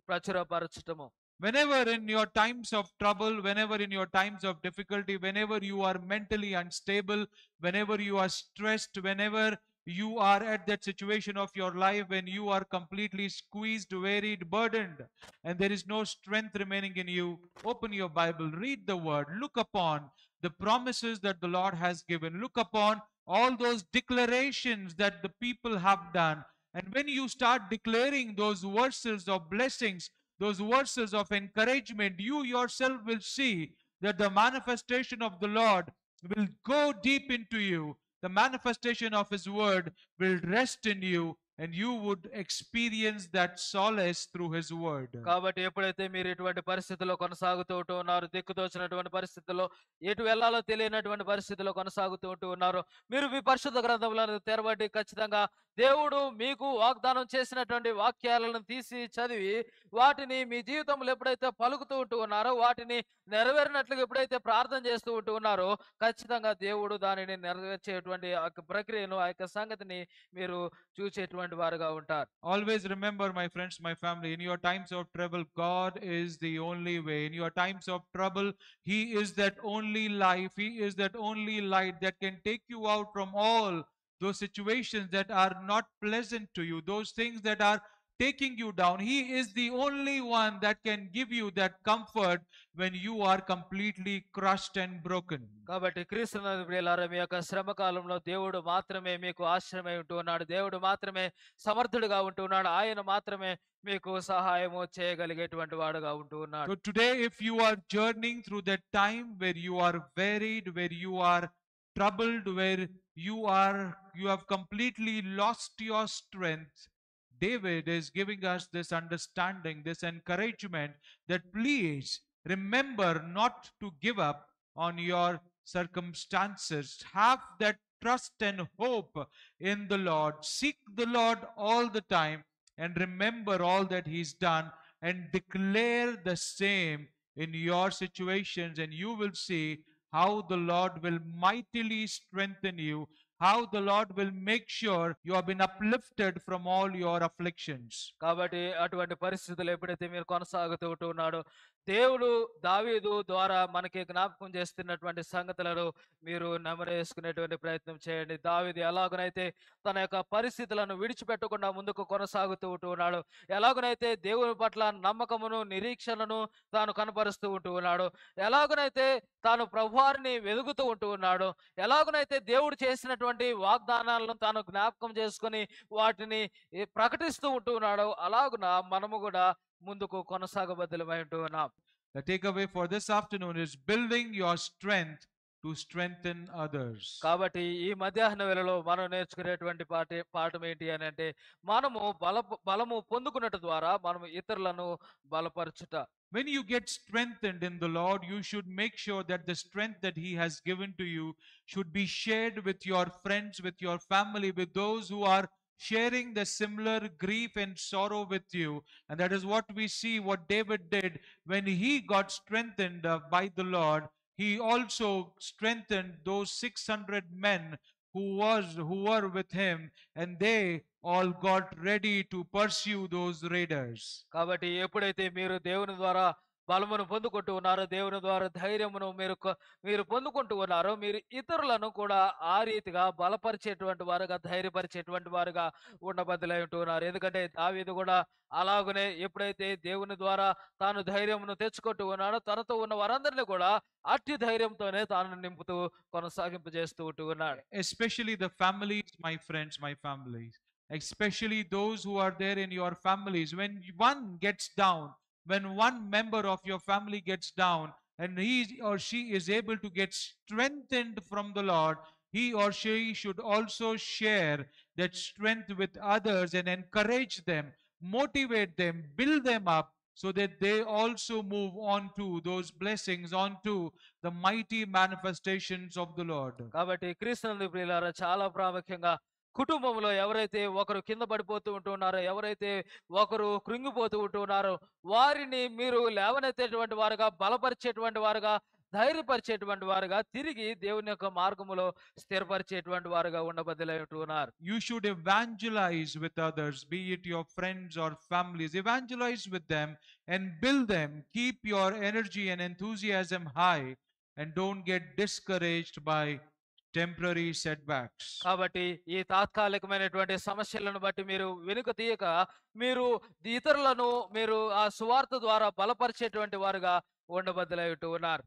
ప్రచురపరచటము. Whenever in your times of trouble, whenever in your times of difficulty, whenever you are mentally unstable, whenever you are stressed, whenever you are at that situation of your life when you are completely squeezed, wearied, burdened, and there is no strength remaining in you, open your Bible, read the word, look upon the promises that the Lord has given, look upon all those declarations that the people have done. And when you start declaring those verses of blessings, those verses of encouragement, you yourself will see that the manifestation of the Lord will go deep into you. The manifestation of His word will rest in you, and you would experience that solace through His word. కాబట్టి ఎప్పుడైతే మీరు ఇటువంటి పరిస్థితుల్లో కొనసాగుతూ ఉంటూ ఉన్నారు, దిక్కుతోచినటువంటి పరిస్థితుల్లో, ఎటు వెళ్ళాలో తెలియనటువంటి పరిస్థితుల్లో కొనసాగుతూ ఉంటూ ఉన్నారు, మీరు మీ పరిశుద్ధ గ్రంథములను తెరవబడి ఖచ్చితంగా దేవుడు మీకు వాగ్దానం చేసినటువంటి వాక్యాలను తీసి చదివి వాటిని మీ జీవితంలో ఎప్పుడైతే పలుకుతూ ఉంటూ ఉన్నారో, వాటిని నెరవేరినట్లుగా ఎప్పుడైతే ప్రార్థన చేస్తూ ఉంటూ ఉన్నారో, ఖచ్చితంగా దేవుడు దానిని నెరవేర్చేటువంటి ఆ యొక్క ప్రక్రియను, ఆ యొక్క సంగతిని మీరు చూసేటువంటి వారుగా ఉంటారు. Always remember, my friends, my family, in your times of trouble, God is the only way. In your times of trouble, He is that only life. He is that only light that can take you out from all those situations that are not pleasant to you, those things that are taking you down. He is the only one that can give you that comfort when you are completely crushed and broken. కాబట్టి క్రీస్తునందు ప్రియులారా, మీ యొక్క శ్రమ కాలంలో దేవుడు మాత్రమే మీకు ఆశ్రయమై ఉంటూ ఉన్నాడు. దేవుడు మాత్రమే సమర్థుడుగా ఉంటూ ఉన్నాడు. ఆయన మాత్రమే మీకు సహాయము చేయగలిగేటువంటి వాడుగా ఉంటూ ఉన్నాడు. So today, if you are journeying through that time where you are wearied, where you are troubled, where you have completely lost your strength, David is giving us this understanding, this encouragement that please remember not to give up on your circumstances. Have that trust and hope in the Lord. Seek the Lord all the time and remember all that He's done, and declare the same in your situations, and you will see how the Lord will mightily strengthen you, how the Lord will make sure you have been uplifted from all your afflictions. కాబట్టి అటువంటి పరిస్థితులు ఎప్పుడైతే మీరు కొనసాగుతూ ఉంటూ ఉన్నాడో, దేవుడు దావీదు ద్వారా మనకి జ్ఞాపకం చేస్తున్నటువంటి సంగతులను మీరు నెమరేసుకునేటువంటి ప్రయత్నం చేయండి. దావీదు ఎలాగనైతే తన యొక్క పరిస్థితులను విడిచిపెట్టకుండా ముందుకు కొనసాగుతూ ఉంటూ ఉన్నాడు, ఎలాగనైతే దేవుని పట్ల నమ్మకమును, నిరీక్షణను తాను కనపరుస్తూ ఉంటూ ఉన్నాడు, ఎలాగనైతే తాను ప్రభువారిని వెదుగుతూ ఉంటూ ఉన్నాడు, ఎలాగనైతే దేవుడు చేసినటువంటి వాగ్దానాలను తాను జ్ఞాపకం చేసుకొని వాటిని ప్రకటిస్తూ ఉంటూ ఉన్నాడు, అలాగున మనము కూడా ముందుకు కొనసాగబద్దులమై ఉంటూ ఉన్నాం. The takeaway for this afternoon is building your strength to strengthen others. కాబట్టి ఈ మధ్యాహ్న వేళలో మనం నేర్చుకునేటువంటి పాఠం ఏంటి అని అంటే, మనము బలము పొందుకున్నట్టు ద్వారా మనము ఇతరులను బలపరచుట. When you get strengthened in the Lord, you should make sure that the strength that He has given to you should be shared with your friends, with your family, with those who are sharing the similar grief and sorrow with you. And that is what we see what David did when he got strengthened by the Lord. He also strengthened those 600 men who were with him, and they all got ready to pursue those raiders. కాబట్టి ఎప్పుడైతే మీరు దేవుని ద్వారా బలమును పొందుకుంటూ ఉన్నారో, దేవుని ద్వారా ధైర్యమును మీరు పొందుకుంటూ ఉన్నారో, మీరు ఇతరులను కూడా ఆ రీతిగా బలపరిచేటువంటి వారుగా, ధైర్యపరిచేటువంటి వారుగా ఉండబద్దులై ఉంటూ ఉన్నారు. ఎందుకంటే దావీదు కూడా అలాగునే ఎప్పుడైతే దేవుని ద్వారా తాను ధైర్యమును తెచ్చుకుంటూ ఉన్నాడో, తనతో ఉన్న వారందరిని కూడా అట్టి ధైర్యంతోనే తాను నింపుతూ కొనసాగింపజేస్తూ ఉంటూ ఉన్నాడు. Especially the families, my friends, my families, especially those who are there in your families. When one gets down, when one member of your family gets down, and he or she is able to get strengthened from the Lord, he or she should also share that strength with others and encourage them, motivate them, build them up, so that they also move on to those blessings, on to the mighty manifestations of the Lord. కాబట్టి క్రీస్తునందు ప్రియులారా, చాలా ప్రాముఖ్యంగా కుటుంబంలో ఎవరైతే ఒకరు కింద పడిపోతూ ఉంటూ ఉన్నారో, ఎవరైతే ఒకరు కృంగిపోతూ ఉంటూ ఉన్నారో, వారిని మీరు లేవనెత్తేటువంటి వారుగా, బలపరిచేటువంటి వారుగా, ధైర్యపరిచేటువంటి వారుగా, తిరిగి దేవుని యొక్క మార్గములో స్థిరపరిచేటువంటి వారుగా ఉండబద్దులై ఉంటూ ఉన్నారు. You should evangelize with others, be it your friends or families. Evangelize with them and build them. Keep your energy and enthusiasm high, and don't get discouraged by temporary setbacks. కాబట్టి ఈ తాత్కాలికమైనటువంటి సమస్యలను బట్టి మీరు వెనుక తీయక, మీరు ఇతరులను మీరు ఆ సువార్త ద్వారా బలపరిచేటువంటి వారుగా ఉండబద్దులై ఉంటూ ఉన్నారు.